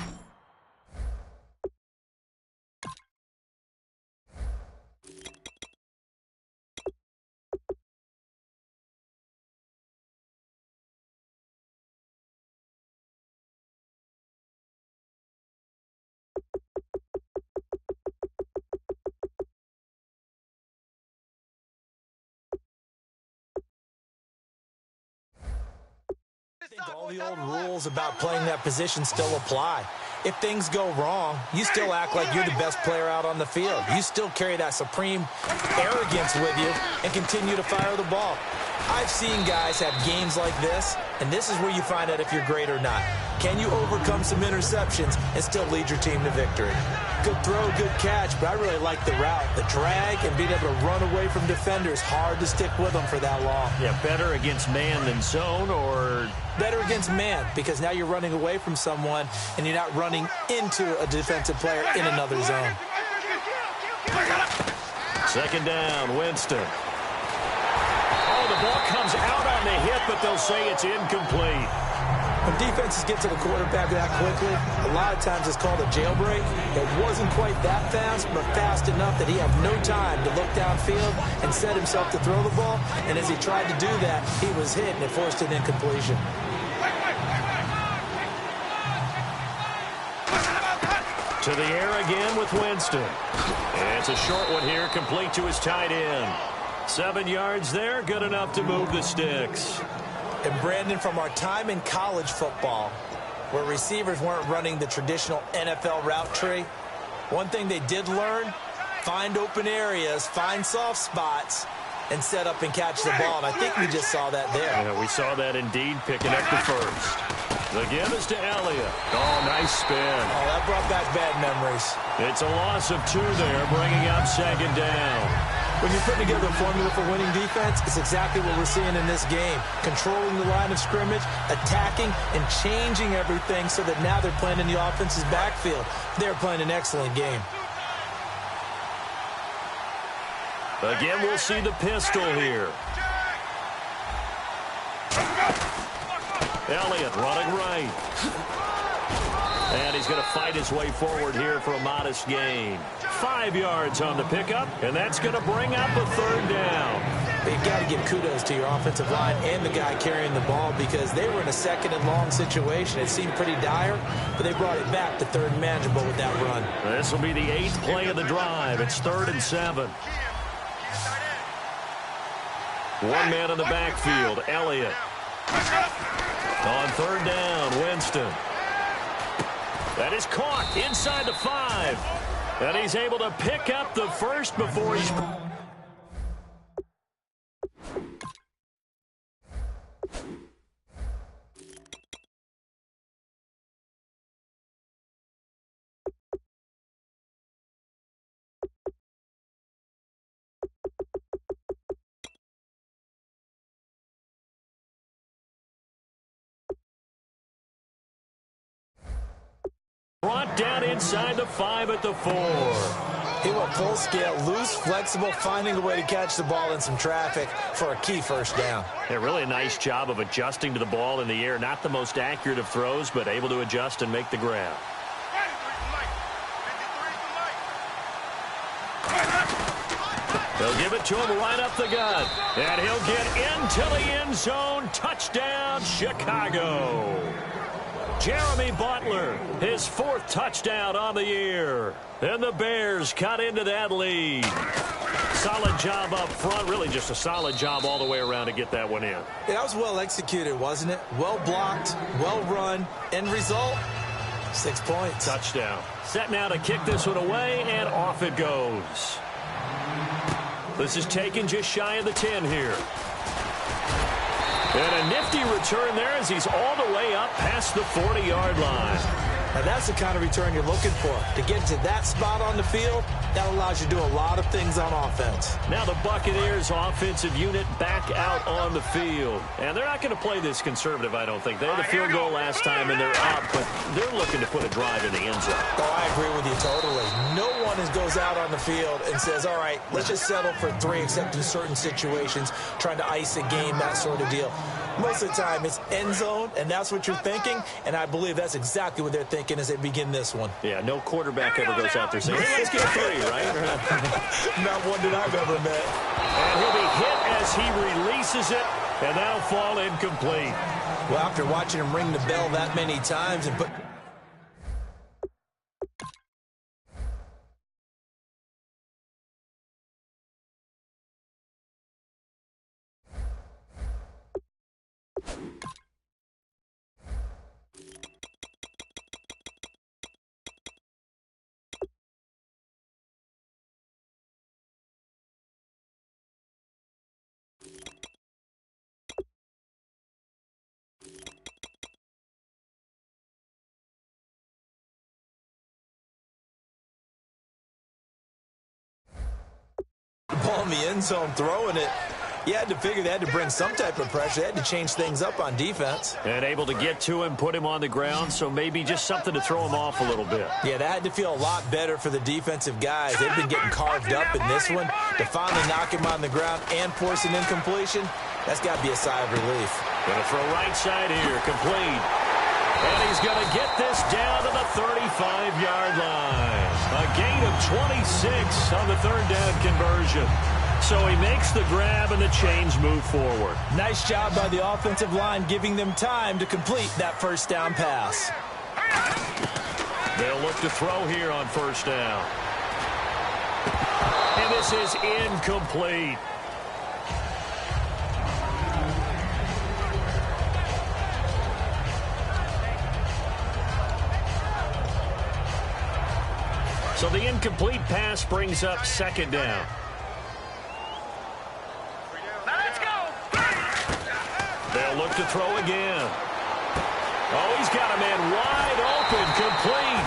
think all the old rules about playing that position still apply. If things go wrong, you still act like you're the best player out on the field. You still carry that supreme arrogance with you and continue to fire the ball. I've seen guys have games like this, and this is where you find out if you're great or not. Can you overcome some interceptions and still lead your team to victory? Good throw, good catch, but I really like the route, the drag, and being able to run away from defenders. Hard to stick with them for that long.
Yeah, better against man than zone, or
better against man, because now you're running away from someone and you're not running into a defensive player in another zone.
Second down, Winston. Oh, the ball comes out on the hit, but they'll say it's incomplete.
When defenses get to the quarterback that quickly, a lot of times it's called a jailbreak. It wasn't quite that fast, but fast enough that he had no time to look downfield and set himself to throw the ball. And as he tried to do that, he was hit, and it forced an incompletion.
To the air again with Winston. And it's a short one here, complete to his tight end. 7 yards there, good enough to move the sticks.
And Brandon, from our time in college football, where receivers weren't running the traditional NFL route tree, one thing they did learn, find open areas, find soft spots, and set up and catch the ball. And I think we just saw that there.
Yeah, we saw that indeed, picking up the first. The give is to Elliott. Oh, nice spin.
Oh, that brought back bad memories.
It's a loss of 2 there, bringing up second down.
When you're putting together a formula for winning defense, it's exactly what we're seeing in this game. Controlling the line of scrimmage, attacking, and changing everything so that now they're playing in the offense's backfield. They're playing an excellent game.
Again, we'll see the pistol here. Elliott running right. And he's going to fight his way forward here for a modest gain. 5 yards on the pickup, and that's going to bring up a third down.
You've got to give kudos to your offensive line and the guy carrying the ball, because they were in a second and long situation. It seemed pretty dire, but they brought it back to third and manageable with that run.
This will be the 8th play of the drive. It's 3rd and 7. One man in the backfield, Elliott. On 3rd down, Winston. That is caught inside the 5. And he's able to pick up the first before he's... Brought down inside the 5 at the 4.
He went full scale, loose, flexible, finding a way to catch the ball in some traffic for a key first down.
Yeah, really a nice job of adjusting to the ball in the air. Not the most accurate of throws, but able to adjust and make the grab. They'll give it to him right up the gut. And he'll get into the end zone. Touchdown, Chicago. Jeremy Butler, his 4th touchdown on the year. And the Bears cut into that lead. Solid job up front. Really just a solid job all the way around to get that one in.
Yeah, that was well executed, wasn't it? Well blocked, well run. End result, 6 points.
Touchdown. Set now to kick this one away, and off it goes. This is taken just shy of the 10 here. And a nifty return there as he's all the way up past the 40-yard line.
And that's the kind of return you're looking for. To get to that spot on the field, that allows you to do a lot of things on offense.
Now the Buccaneers offensive unit back out on the field. And they're not going to play this conservative, I don't think. They had a field goal last time, and they're up, but they're looking to put a drive in the end zone.
Oh, I agree with you totally. No one goes out on the field and says, all right, let's just settle for 3, except in certain situations, trying to ice a game, that sort of deal. Most of the time, it's end zone, and that's what you're thinking, and I believe that's exactly what they're thinking as they begin this one.
Yeah, no quarterback ever goes out there saying, hey, let's get 3, right?
Not one that I've ever met.
And he'll be hit as he releases it, and that'll fall incomplete.
Well, after watching him ring the bell that many times and put... ball in the end zone, throwing it. You had to figure they had to bring some type of pressure. They had to change things up on defense.
And able to get to him, put him on the ground, so maybe just something to throw him off a little bit.
Yeah, that had to feel a lot better for the defensive guys. They've been getting carved up in this one. To finally knock him on the ground and force an incompletion, that's got to be a sigh of relief.
Gonna throw right side here, complete. And he's going to get this down to the 35-yard line. A gain of 26 on the third down conversion. So he makes the grab and the chains move forward.
Nice job by the offensive line giving them time to complete that first down pass.
They'll look to throw here on first down. And this is incomplete. So the incomplete pass brings up second down.
Let's go.
They'll look to throw again. Oh, he's got a man wide open, complete.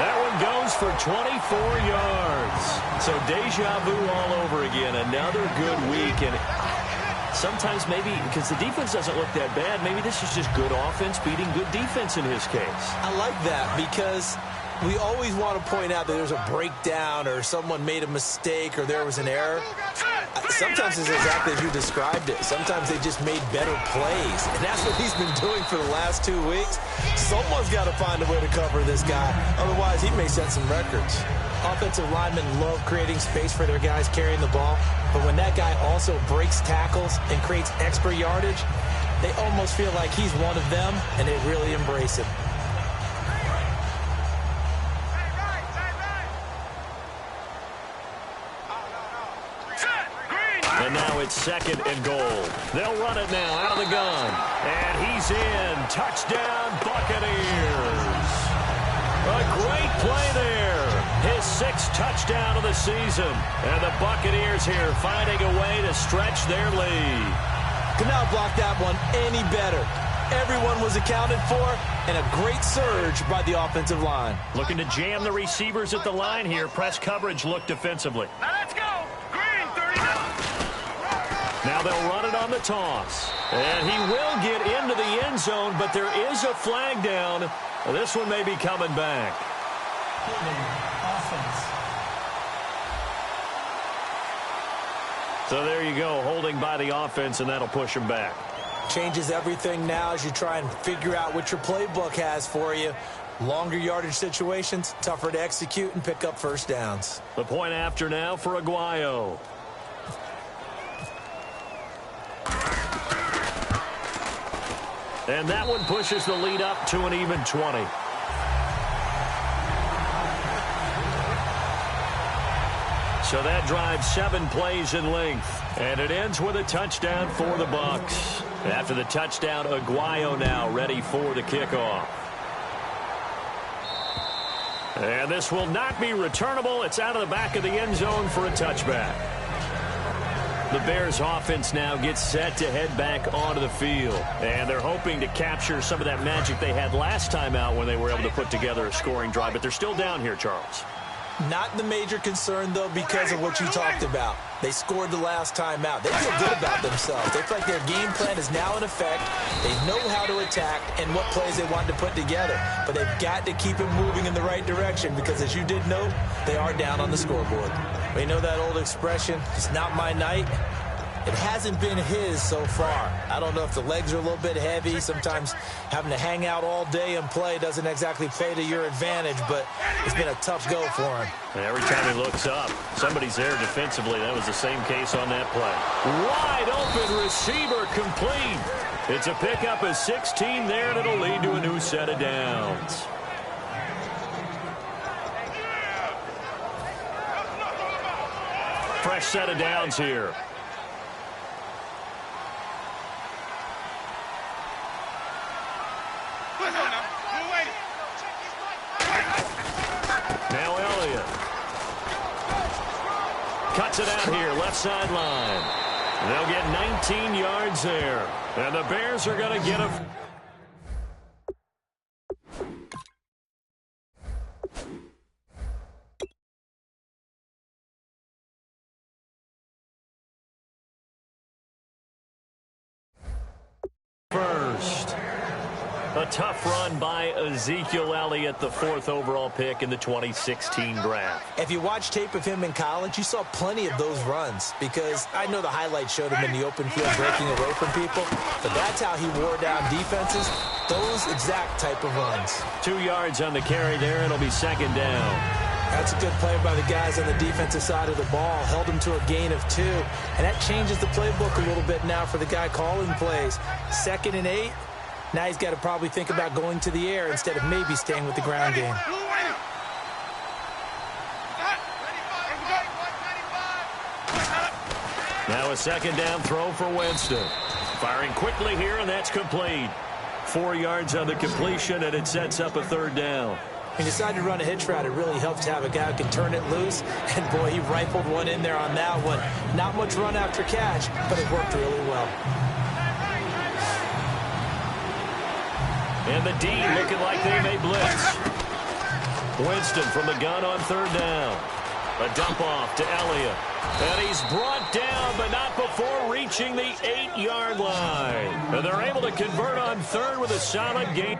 That one goes for 24 yards. So deja vu all over again. Another good week. And sometimes maybe, because the defense doesn't look that bad, maybe this is just good offense beating good defense in his case.
I like that because we always want to point out that there's a breakdown or someone made a mistake or there was an error. Sometimes it's exactly as you described it. Sometimes they just made better plays. And that's what he's been doing for the last 2 weeks. Someone's got to find a way to cover this guy. Otherwise, he may set some records. Offensive linemen love creating space for their guys carrying the ball. But when that guy also breaks tackles and creates extra yardage, they almost feel like he's one of them, and they really embrace him.
And now it's second and goal. They'll run it now out of the gun. And he's in. Touchdown, Buccaneers. A great play there. His 6th touchdown of the season. And the Buccaneers here finding a way to stretch their lead.
Could not block that one any better. Everyone was accounted for, and a great surge by the offensive line.
Looking to jam the receivers at the line here. Press coverage look defensively.
Now let's go. Green, 39.
Now they'll run it on the toss. And he will get into the end zone, but there is a flag down. This one may be coming back.
Offense.
So there you go, holding by the offense, and that'll push him back.
Changes everything now as you try and figure out what your playbook has for you. Longer yardage situations, tougher to execute and pick up first downs.
The point after now for Aguayo. And that one pushes the lead up to an even 20. So that drives 7 plays in length. And it ends with a touchdown for the Bucs. After the touchdown, Aguayo now ready for the kickoff. And this will not be returnable. It's out of the back of the end zone for a touchback. The Bears offense now gets set to head back onto the field. And they're hoping to capture some of that magic they had last time out when they were able to put together a scoring drive. But they're still down here, Charles.
Not the major concern, though, because of what you talked about. They scored the last time out. They feel good about themselves. They feel like their game plan is now in effect. They know how to attack and what plays they want to put together. But they've got to keep it moving in the right direction because, as you did note, they are down on the scoreboard. We know that old expression, it's not my night. It hasn't been his so far. I don't know if the legs are a little bit heavy. Sometimes having to hang out all day and play doesn't exactly play to your advantage, but it's been a tough go for him.
And every time he looks up, somebody's there defensively. That was the same case on that play. Wide open receiver complete. It's a pickup of 16 there, and it'll lead to a new set of downs. Fresh set of downs here. Now Elliott cuts it out here, left sideline. They'll get 19 yards there. And the Bears are going to get a... first. A tough run by Ezekiel Elliott, the 4th overall pick in the 2016 draft.
If you watch tape of him in college, you saw plenty of those runs because I know the highlights showed him in the open field breaking away from people, but that's how he wore down defenses, those exact type of runs.
2 yards on the carry there. It'll be second down.
That's a good play by the guys on the defensive side of the ball. Held him to a gain of 2, and that changes the playbook a little bit now for the guy calling plays. 2nd and 8. Now he's got to probably think about going to the air instead of maybe staying with the ground game.
Now a second down throw for Winston. Firing quickly here, and that's complete. 4 yards on the completion, and it sets up a 3rd down.
When you decide to run a hitch route, it really helps to have a guy who can turn it loose. And, boy, he rifled one in there on that one. Not much run after catch, but it worked really well.
And the D looking like they may blitz. Winston from the gun on 3rd down. A dump off to Elliott. And he's brought down, but not before reaching the 8-yard line. And they're able to convert on 3rd with a solid gain.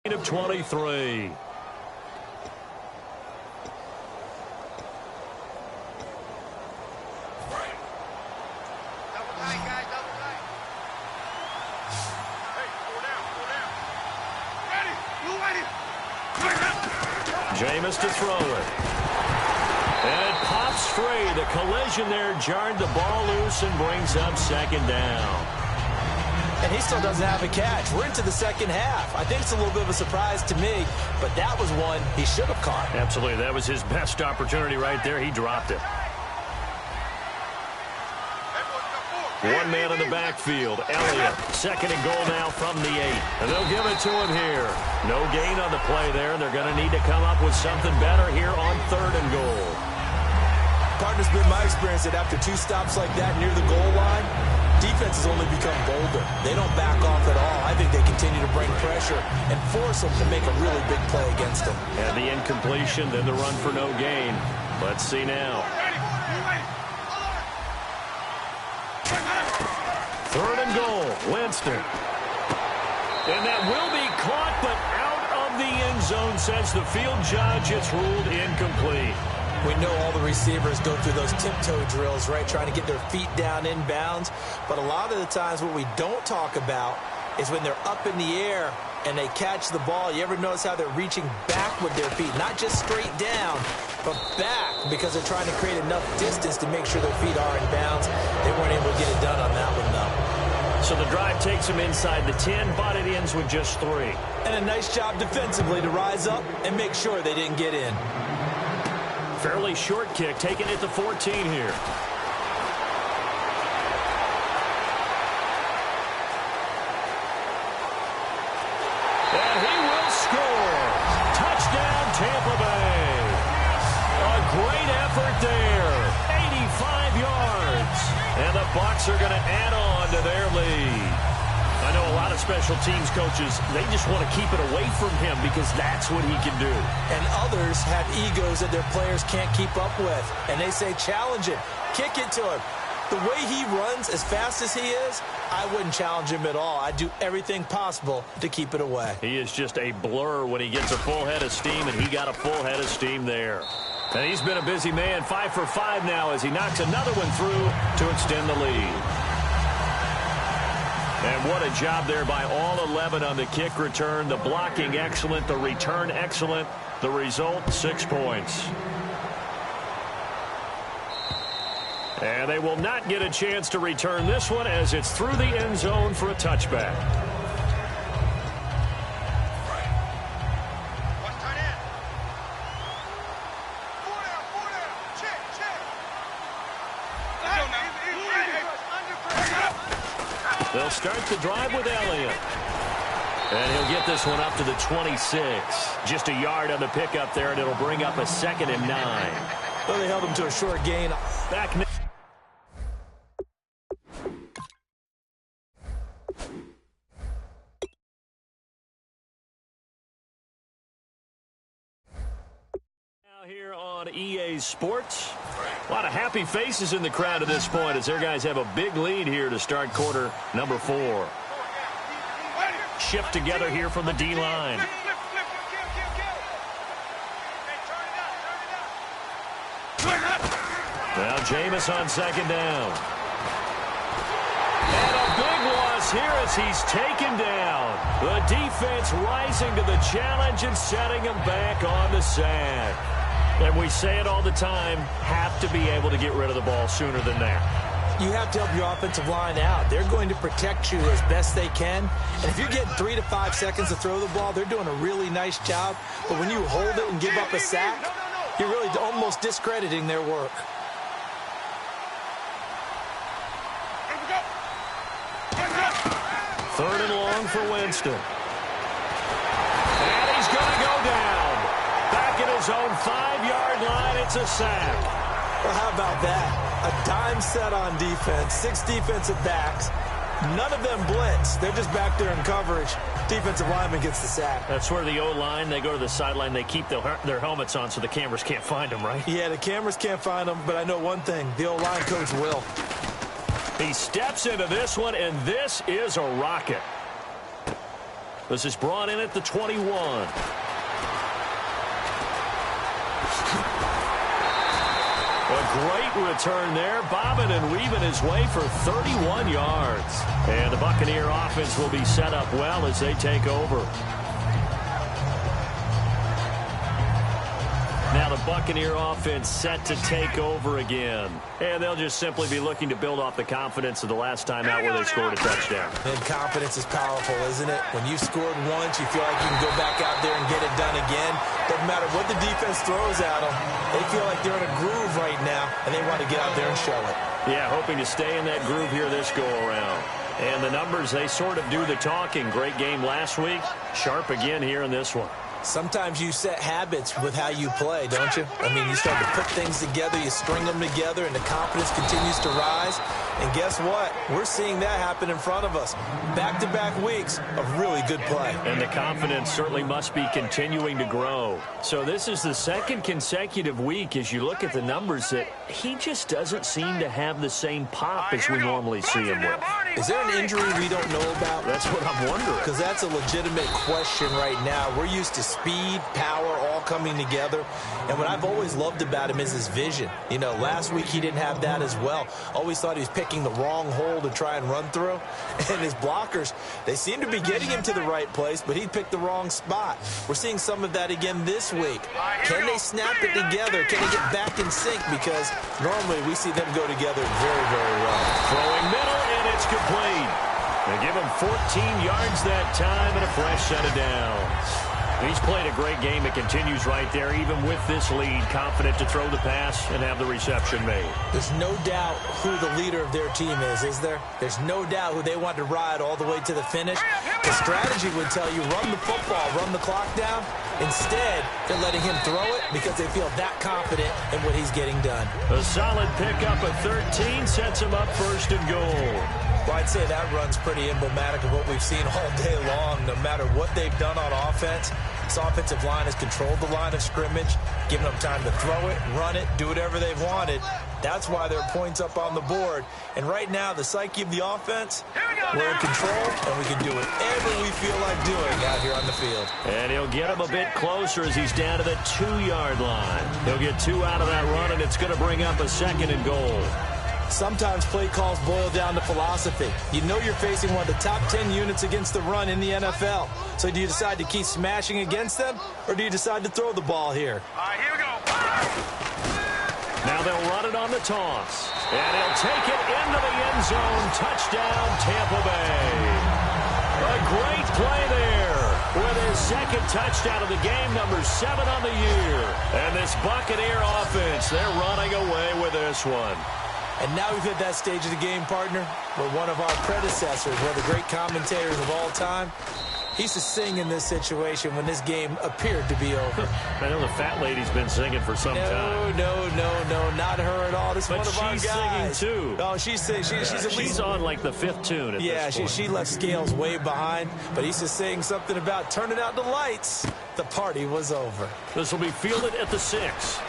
Of 23. Jameis to throw it. And it pops free. The collision there jarred the ball loose and brings up 2nd down.
And he still doesn't have a catch. We're into the 2nd half. I think it's a little bit of a surprise to me, but that was one he should have caught.
Absolutely. That was his best opportunity right there. He dropped it. One man in the backfield, Elliott. Second and goal now from the 8. And they'll give it to him here. No gain on the play there. They're going to need to come up with something better here on 3rd and goal.
Partner's been my experience that after 2 stops like that near the goal line, defense has only become bolder. They don't back off at all. I think they continue to bring pressure and force them to make a really big play against them.
And the incompletion, then the run for no gain. Let's see now. 3rd and goal, Winston. And that will be caught, but out of the end zone, says the field judge. It's ruled incomplete.
We know all the receivers go through those tiptoe drills, right, trying to get their feet down inbounds. But a lot of the times what we don't talk about is when they're up in the air and they catch the ball. You ever notice how they're reaching back with their feet? Not just straight down, but back, because they're trying to create enough distance to make sure their feet are in bounds. They weren't able to get it done on that one, though.
So the drive takes them inside the 10, but it ends with just 3.
And a nice job defensively to rise up and make sure they didn't get in.
Fairly short kick, taken at the 14 here. And he will score. Touchdown, Tampa Bay. A great effort there. 85 yards. And the Bucs are going to add on to their lead. I know a lot of special teams coaches, they just want to keep it away from him because that's what he can do.
And others have egos that their players can't keep up with. And they say, challenge it, kick it to him. The way he runs, as fast as he is, I wouldn't challenge him at all. I'd do everything possible to keep it away.
He is just a blur when he gets a full head of steam, and he got a full head of steam there. And he's been a busy man, 5 for 5 now as he knocks another one through to extend the lead. And what a job there by all 11 on the kick return. The blocking excellent, the return excellent. The result, 6 points. And they will not get a chance to return this one as it's through the end zone for a touchback. They'll start the drive with Elliott. And he'll get this one up to the 26. Just a yard on the pickup there, and it'll bring up a 2nd and 9.
Well, they held him to a short gain.
Back now. Here on EA Sports. A lot of happy faces in the crowd at this point as their guys have a big lead here to start quarter number 4. Shift together here from the D-line. Now Jameis on 2nd down. And a big loss here as he's taken down. The defense rising to the challenge and setting him back on the sack. And we say it all the time, have to be able to get rid of the ball sooner than that.
You have to help your offensive line out. They're going to protect you as best they can. And if you're getting 3 to 5 seconds to throw the ball, they're doing a really nice job. But when you hold it and give up a sack, you're really almost discrediting their work.
Third and long for Winston. And he's going to go down. Back at his own 5-yard line, it's a sack.
Well, how about that? A dime set on defense, 6 defensive backs. None of them blitz. They're just back there in coverage. Defensive lineman gets the sack.
That's where the O-line, they go to the sideline, they keep their helmets on so the cameras can't find them, right?
Yeah, the cameras can't find them, but I know one thing. The O-line coach will.
He steps into this one, and this is a rocket. This is brought in at the 21. A great return there, bobbing and weaving his way for 31 yards. And the Buccaneer offense will be set up well as they take over. Now the Buccaneer offense set to take over again. And they'll just simply be looking to build off the confidence of the last time out where they scored a touchdown.
And confidence is powerful, isn't it? When you've scored once, you feel like you can go back out there and get it done again. Doesn't matter what the defense throws at them. They feel like they're in a groove right now, and they want to get out there and show it.
Yeah, hoping to stay in that groove here this go-around. And the numbers, they sort of do the talking. Great game last week. Sharp again here in this one.
Sometimes you set habits with how you play, don't you? I mean, you start to put things together, you string them together, and the confidence continues to rise. And guess what? We're seeing that happen in front of us. Back-to-back weeks of really good play.
And the confidence certainly must be continuing to grow. So this is the second consecutive week, as you look at the numbers, that he just doesn't seem to have the same pop as we normally see him with.
Is there an injury we don't know about?
That's what I'm wondering.
Because that's a legitimate question right now. We're used to speed, power, all coming together. And what I've always loved about him is his vision. You know, last week he didn't have that as well. Always thought he was picking the wrong hole to try and run through. And his blockers, they seem to be getting him to the right place, but he picked the wrong spot. We're seeing some of that again this week. Can they snap it together? Can they get back in sync? Because normally we see them go together very, very well.
Throwing middle, and it's complete. They give him 14 yards that time and a fresh set of downs. He's played a great game. It continues right there, even with this lead, confident to throw the pass and have the reception made.
There's no doubt who the leader of their team is there? There's no doubt who they want to ride all the way to the finish. The strategy would tell you, run the football, run the clock down. Instead, they're letting him throw it because they feel that confident in what he's getting done.
A solid pickup of 13 sets him up first and goal.
Well, I'd say that run's pretty emblematic of what we've seen all day long. No matter what they've done on offense, this offensive line has controlled the line of scrimmage, given them time to throw it, run it, do whatever they've wanted. That's why there are points up on the board. And right now, the psyche of the offense, we're in control, and we can do whatever we feel like doing out here on the field.
And he'll get him a bit closer as he's down to the 2-yard line. He'll get 2 out of that run, and it's going to bring up a second and goal.
Sometimes play calls boil down to philosophy. You know you're facing one of the top 10 units against the run in the NFL. So do you decide to keep smashing against them, or do you decide to throw the ball here?
All right, here we go.
Now they'll run it on the toss. And he'll take it into the end zone. Touchdown, Tampa Bay. A great play there with his second touchdown of the game, number 7 on the year. And this Buccaneer offense, they're running away with this one.
And now we've hit that stage of the game, partner, where one of our predecessors, one of the great commentators of all time, he used to sing in this situation when this game appeared to be over.
I know the fat lady's been singing for some time.
No, not her at all. This is one of our guys.
But she's singing, too.
Oh, she's singing. She's
on, like, the 5th tune at this point.
She left Scales way behind, but he used to sing something about turning out the lights. The party was over.
This will be fielded at the 6.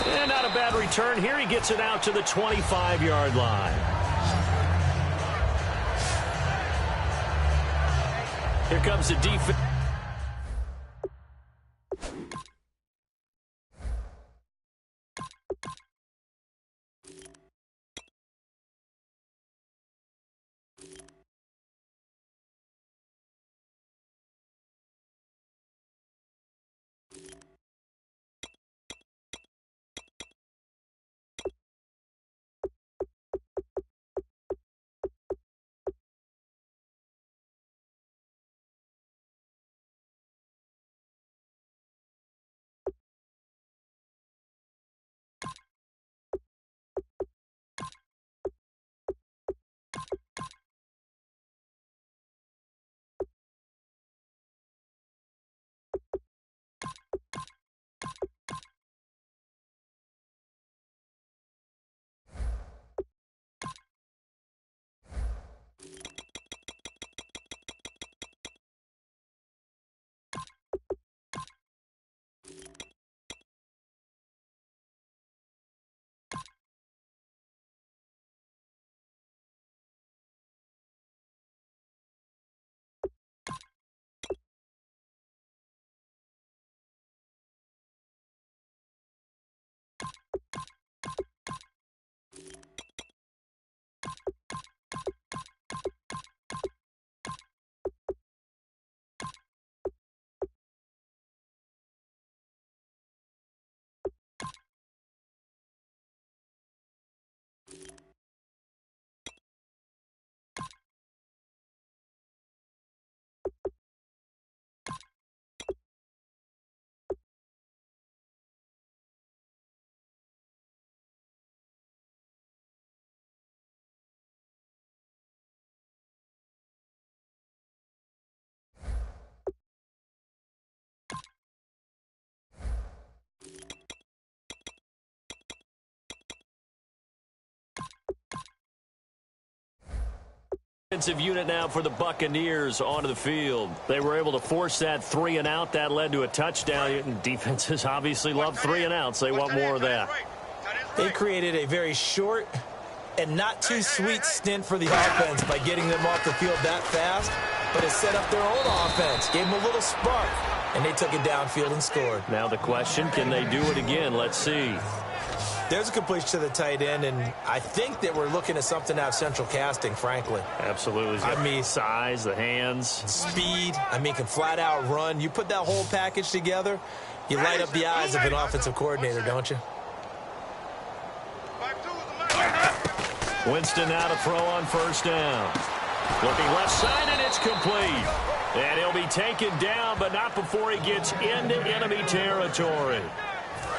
And not a bad return here. He gets it out to the 25-yard line. Here comes the defense. Defensive unit now for the Buccaneers onto the field. They were able to force that 3 and out. That led to a touchdown. And defenses obviously love 3 and outs. They want more of that.
They created a very short and not too sweet stint for the offense by getting them off the field that fast, but it set up their own offense, gave them a little spark, and they took it downfield and scored.
Now the question, can they do it again? Let's see.
There's a completion to the tight end, and I think that we're looking at something out of central casting, frankly.
Absolutely. I mean, size, the hands.
Speed. I mean, can flat out run. You put that whole package together, you light up the eyes of an offensive coordinator, don't you?
Winston now to throw on first down. Looking left side, and it's complete. And he'll be taken down, but not before he gets into enemy territory.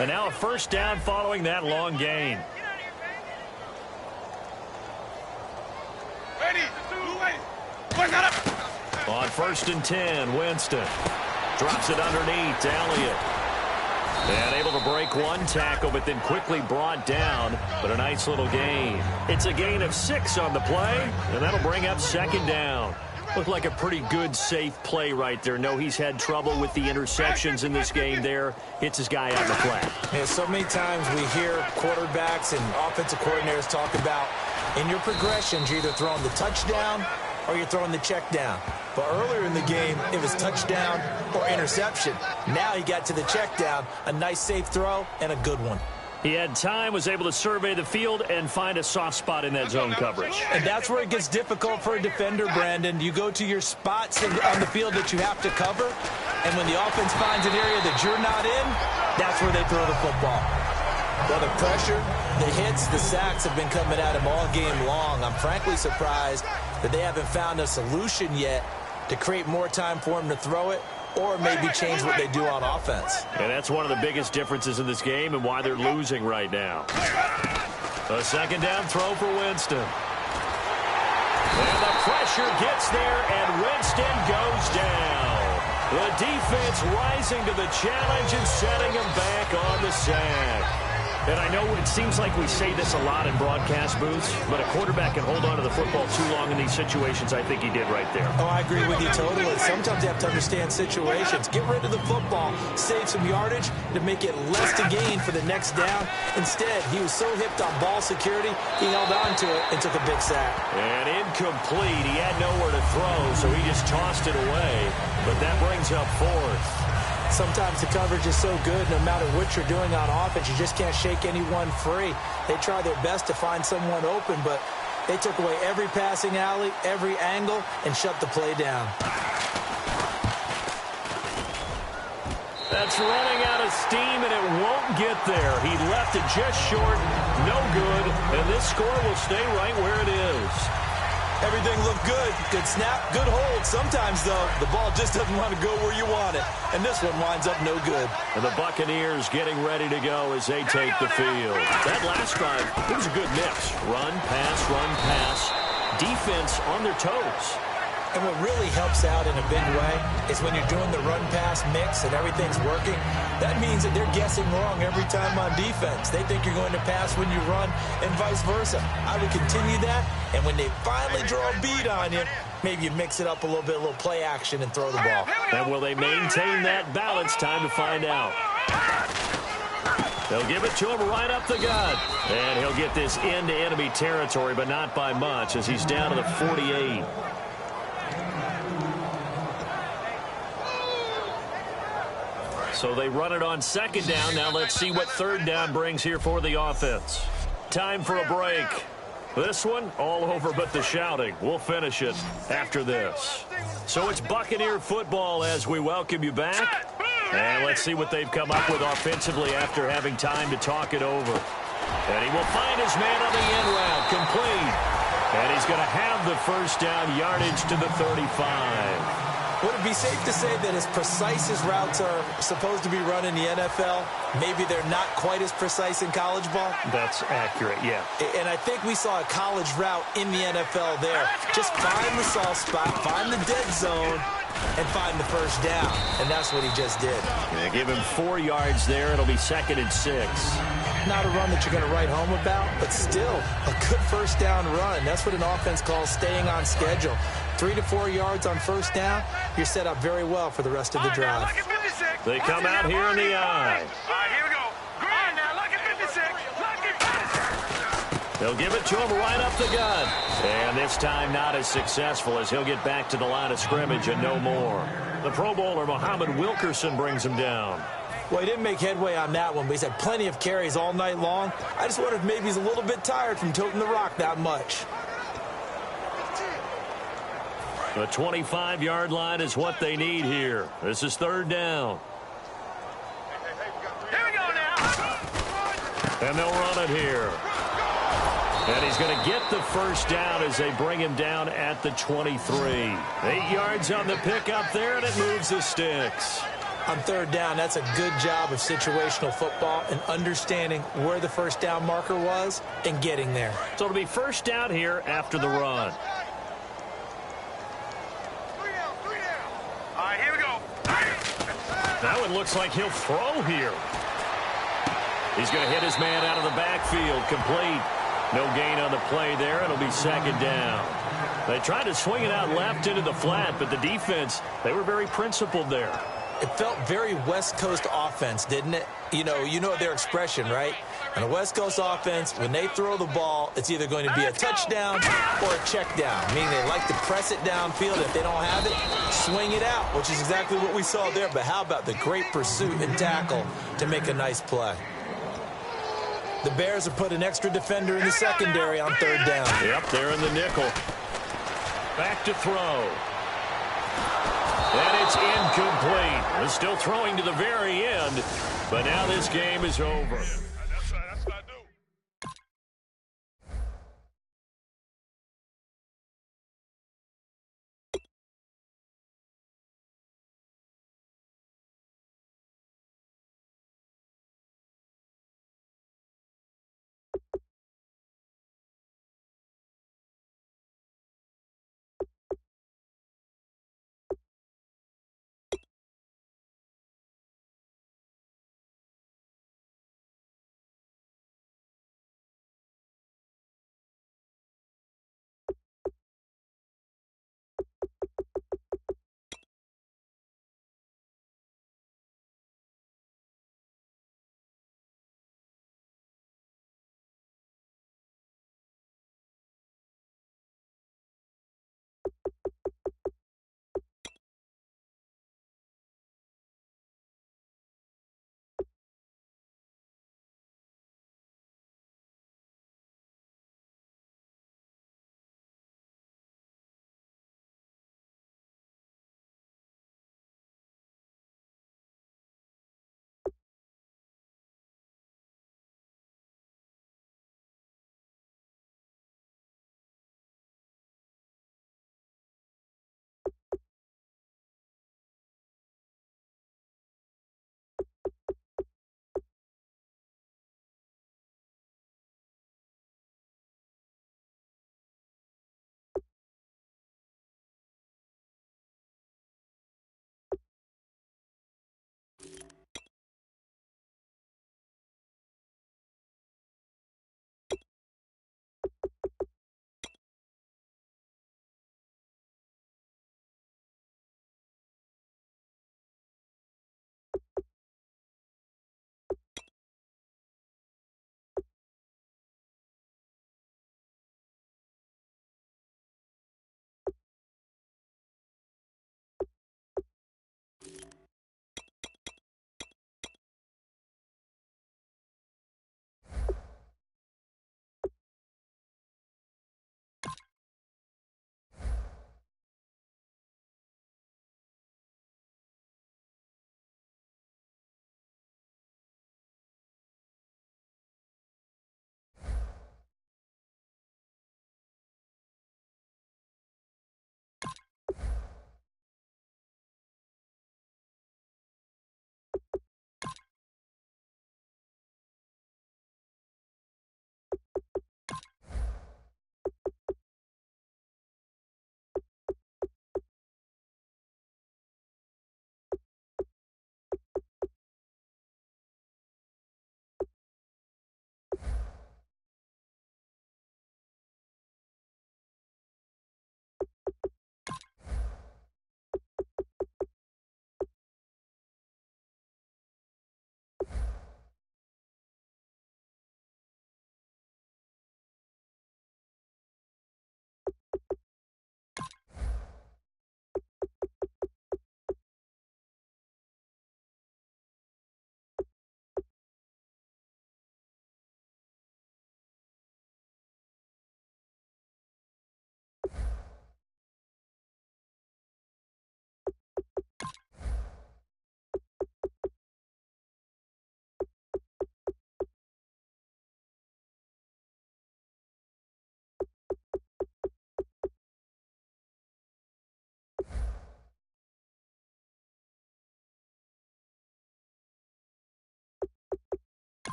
And now a first down following that long gain. On 1st and 10, Winston drops it underneath to Elliott. And able to break one tackle, but then quickly brought down. But a nice little gain. It's a gain of 6 on the play, and that'll bring up 2nd down. Looked like a pretty good, safe play right there. No, he's had trouble with the interceptions in this game there. Hits his guy out in the flat.
Yeah, so many times we hear quarterbacks and offensive coordinators talk about in your progressions, you're either throwing the touchdown or you're throwing the check down. But earlier in the game, it was touchdown or interception. Now he got to the check down, a nice safe throw, and a good one.
He had time, was able to survey the field and find a soft spot in that zone coverage.
And that's where it gets difficult for a defender, Brandon. You go to your spots on the field that you have to cover, and when the offense finds an area that you're not in, that's where they throw the football. Well, the pressure, the hits, the sacks have been coming at him all game long. I'm frankly surprised that they haven't found a solution yet to create more time for him to throw it, or maybe change what they do on offense.
And that's one of the biggest differences in this game and why they're losing right now. A 2nd down throw for Winston. And the pressure gets there, and Winston goes down. The defense rising to the challenge and setting him back on the sack. And I know it seems like we say this a lot in broadcast booths, but a quarterback can hold on to the football too long in these situations. I think he did right there.
Oh, I agree with you totally. Sometimes you have to understand situations. Get rid of the football, save some yardage to make it less to gain for the next down. Instead, he was so hipped on ball security, he held on to it and took a big sack.
And incomplete. He had nowhere to throw, so he just tossed it away. But that brings up 4th.
Sometimes the coverage is so good, no matter what you're doing on offense, you just can't shake anyone free. They try their best to find someone open, but they took away every passing alley, every angle, and shut the play down.
That's running out of steam, and it won't get there. He left it just short, no good, and this score will stay right where it is.
Everything looked good. Good snap, good hold. Sometimes, though, the ball just doesn't want to go where you want it. And this one winds up no good.
And the Buccaneers getting ready to go as they take the field. That last drive, it was a good mix. Run, pass, defense on their toes.
And what really helps out in a big way is when you're doing the run-pass mix and everything's working, that means that they're guessing wrong every time on defense. They think you're going to pass when you run and vice versa. I would continue that, and when they finally draw a bead on you, maybe you mix it up a little bit, a little play action, and throw the ball.
And will they maintain that balance? Time to find out. They'll give it to him right up the gut. And he'll get this into enemy territory, but not by much as he's down to the 48. So they run it on 2nd down. Now let's see what 3rd down brings here for the offense. Time for a break. This one, all over but the shouting. We'll finish it after this. So it's Buccaneer football as we welcome you back. And let's see what they've come up with offensively after having time to talk it over. And he will find his man on the end route, complete. And he's going to have the first down, yardage to the 35.
Would it be safe to say that as precise as routes are supposed to be run in the NFL, maybe they're not quite as precise in college ball?
That's accurate, yeah.
And I think we saw a college route in the NFL there. Just find the soft spot, find the dead zone, and find the first down, and that's what he just did.
Yeah, give him 4 yards there. It'll be 2nd and 6.
Not a run that you're going to write home about, but still a good first down run. That's what an offense calls staying on schedule. 3 to 4 yards on first down, you're set up very well for the rest of the drive.
They come out here in the eye.
All right, here we go. Green, now look at 56. Look at 56.
They'll give it to him right up the gut. And this time not as successful as he'll get back to the line of scrimmage and no more. The Pro Bowler, Muhammad Wilkerson, brings him down.
Well, he didn't make headway on that one, but he's had plenty of carries all night long. I just wonder if maybe he's a little bit tired from toting the rock that much.
The 25-yard line is what they need here. This is 3rd down.
Here we go now.
And they'll run it here. And he's going to get the first down as they bring him down at the 23. 8 yards on the pickup there, and it moves the sticks.
On 3rd down, that's a good job of situational football and understanding where the first down marker was and getting there.
So it'll be first down here after the run.
All right, here we go.
Now it looks like he'll throw here. He's going to hit his man out of the backfield, complete. No gain on the play there. It'll be 2nd down. They tried to swing it out left into the flat, but the defense, they were very principled there.
It felt very West Coast offense, didn't it? You know their expression, right? On a West Coast offense, when they throw the ball, it's either going to be a touchdown or a check down, meaning they like to press it downfield. If they don't have it, swing it out, which is exactly what we saw there. But how about the great pursuit and tackle to make a nice play? The Bears have put an extra defender in the secondary on 3rd down.
Yep, they're in the nickel. Back to throw. And it's incomplete. They're still throwing to the very end, but now this game is over.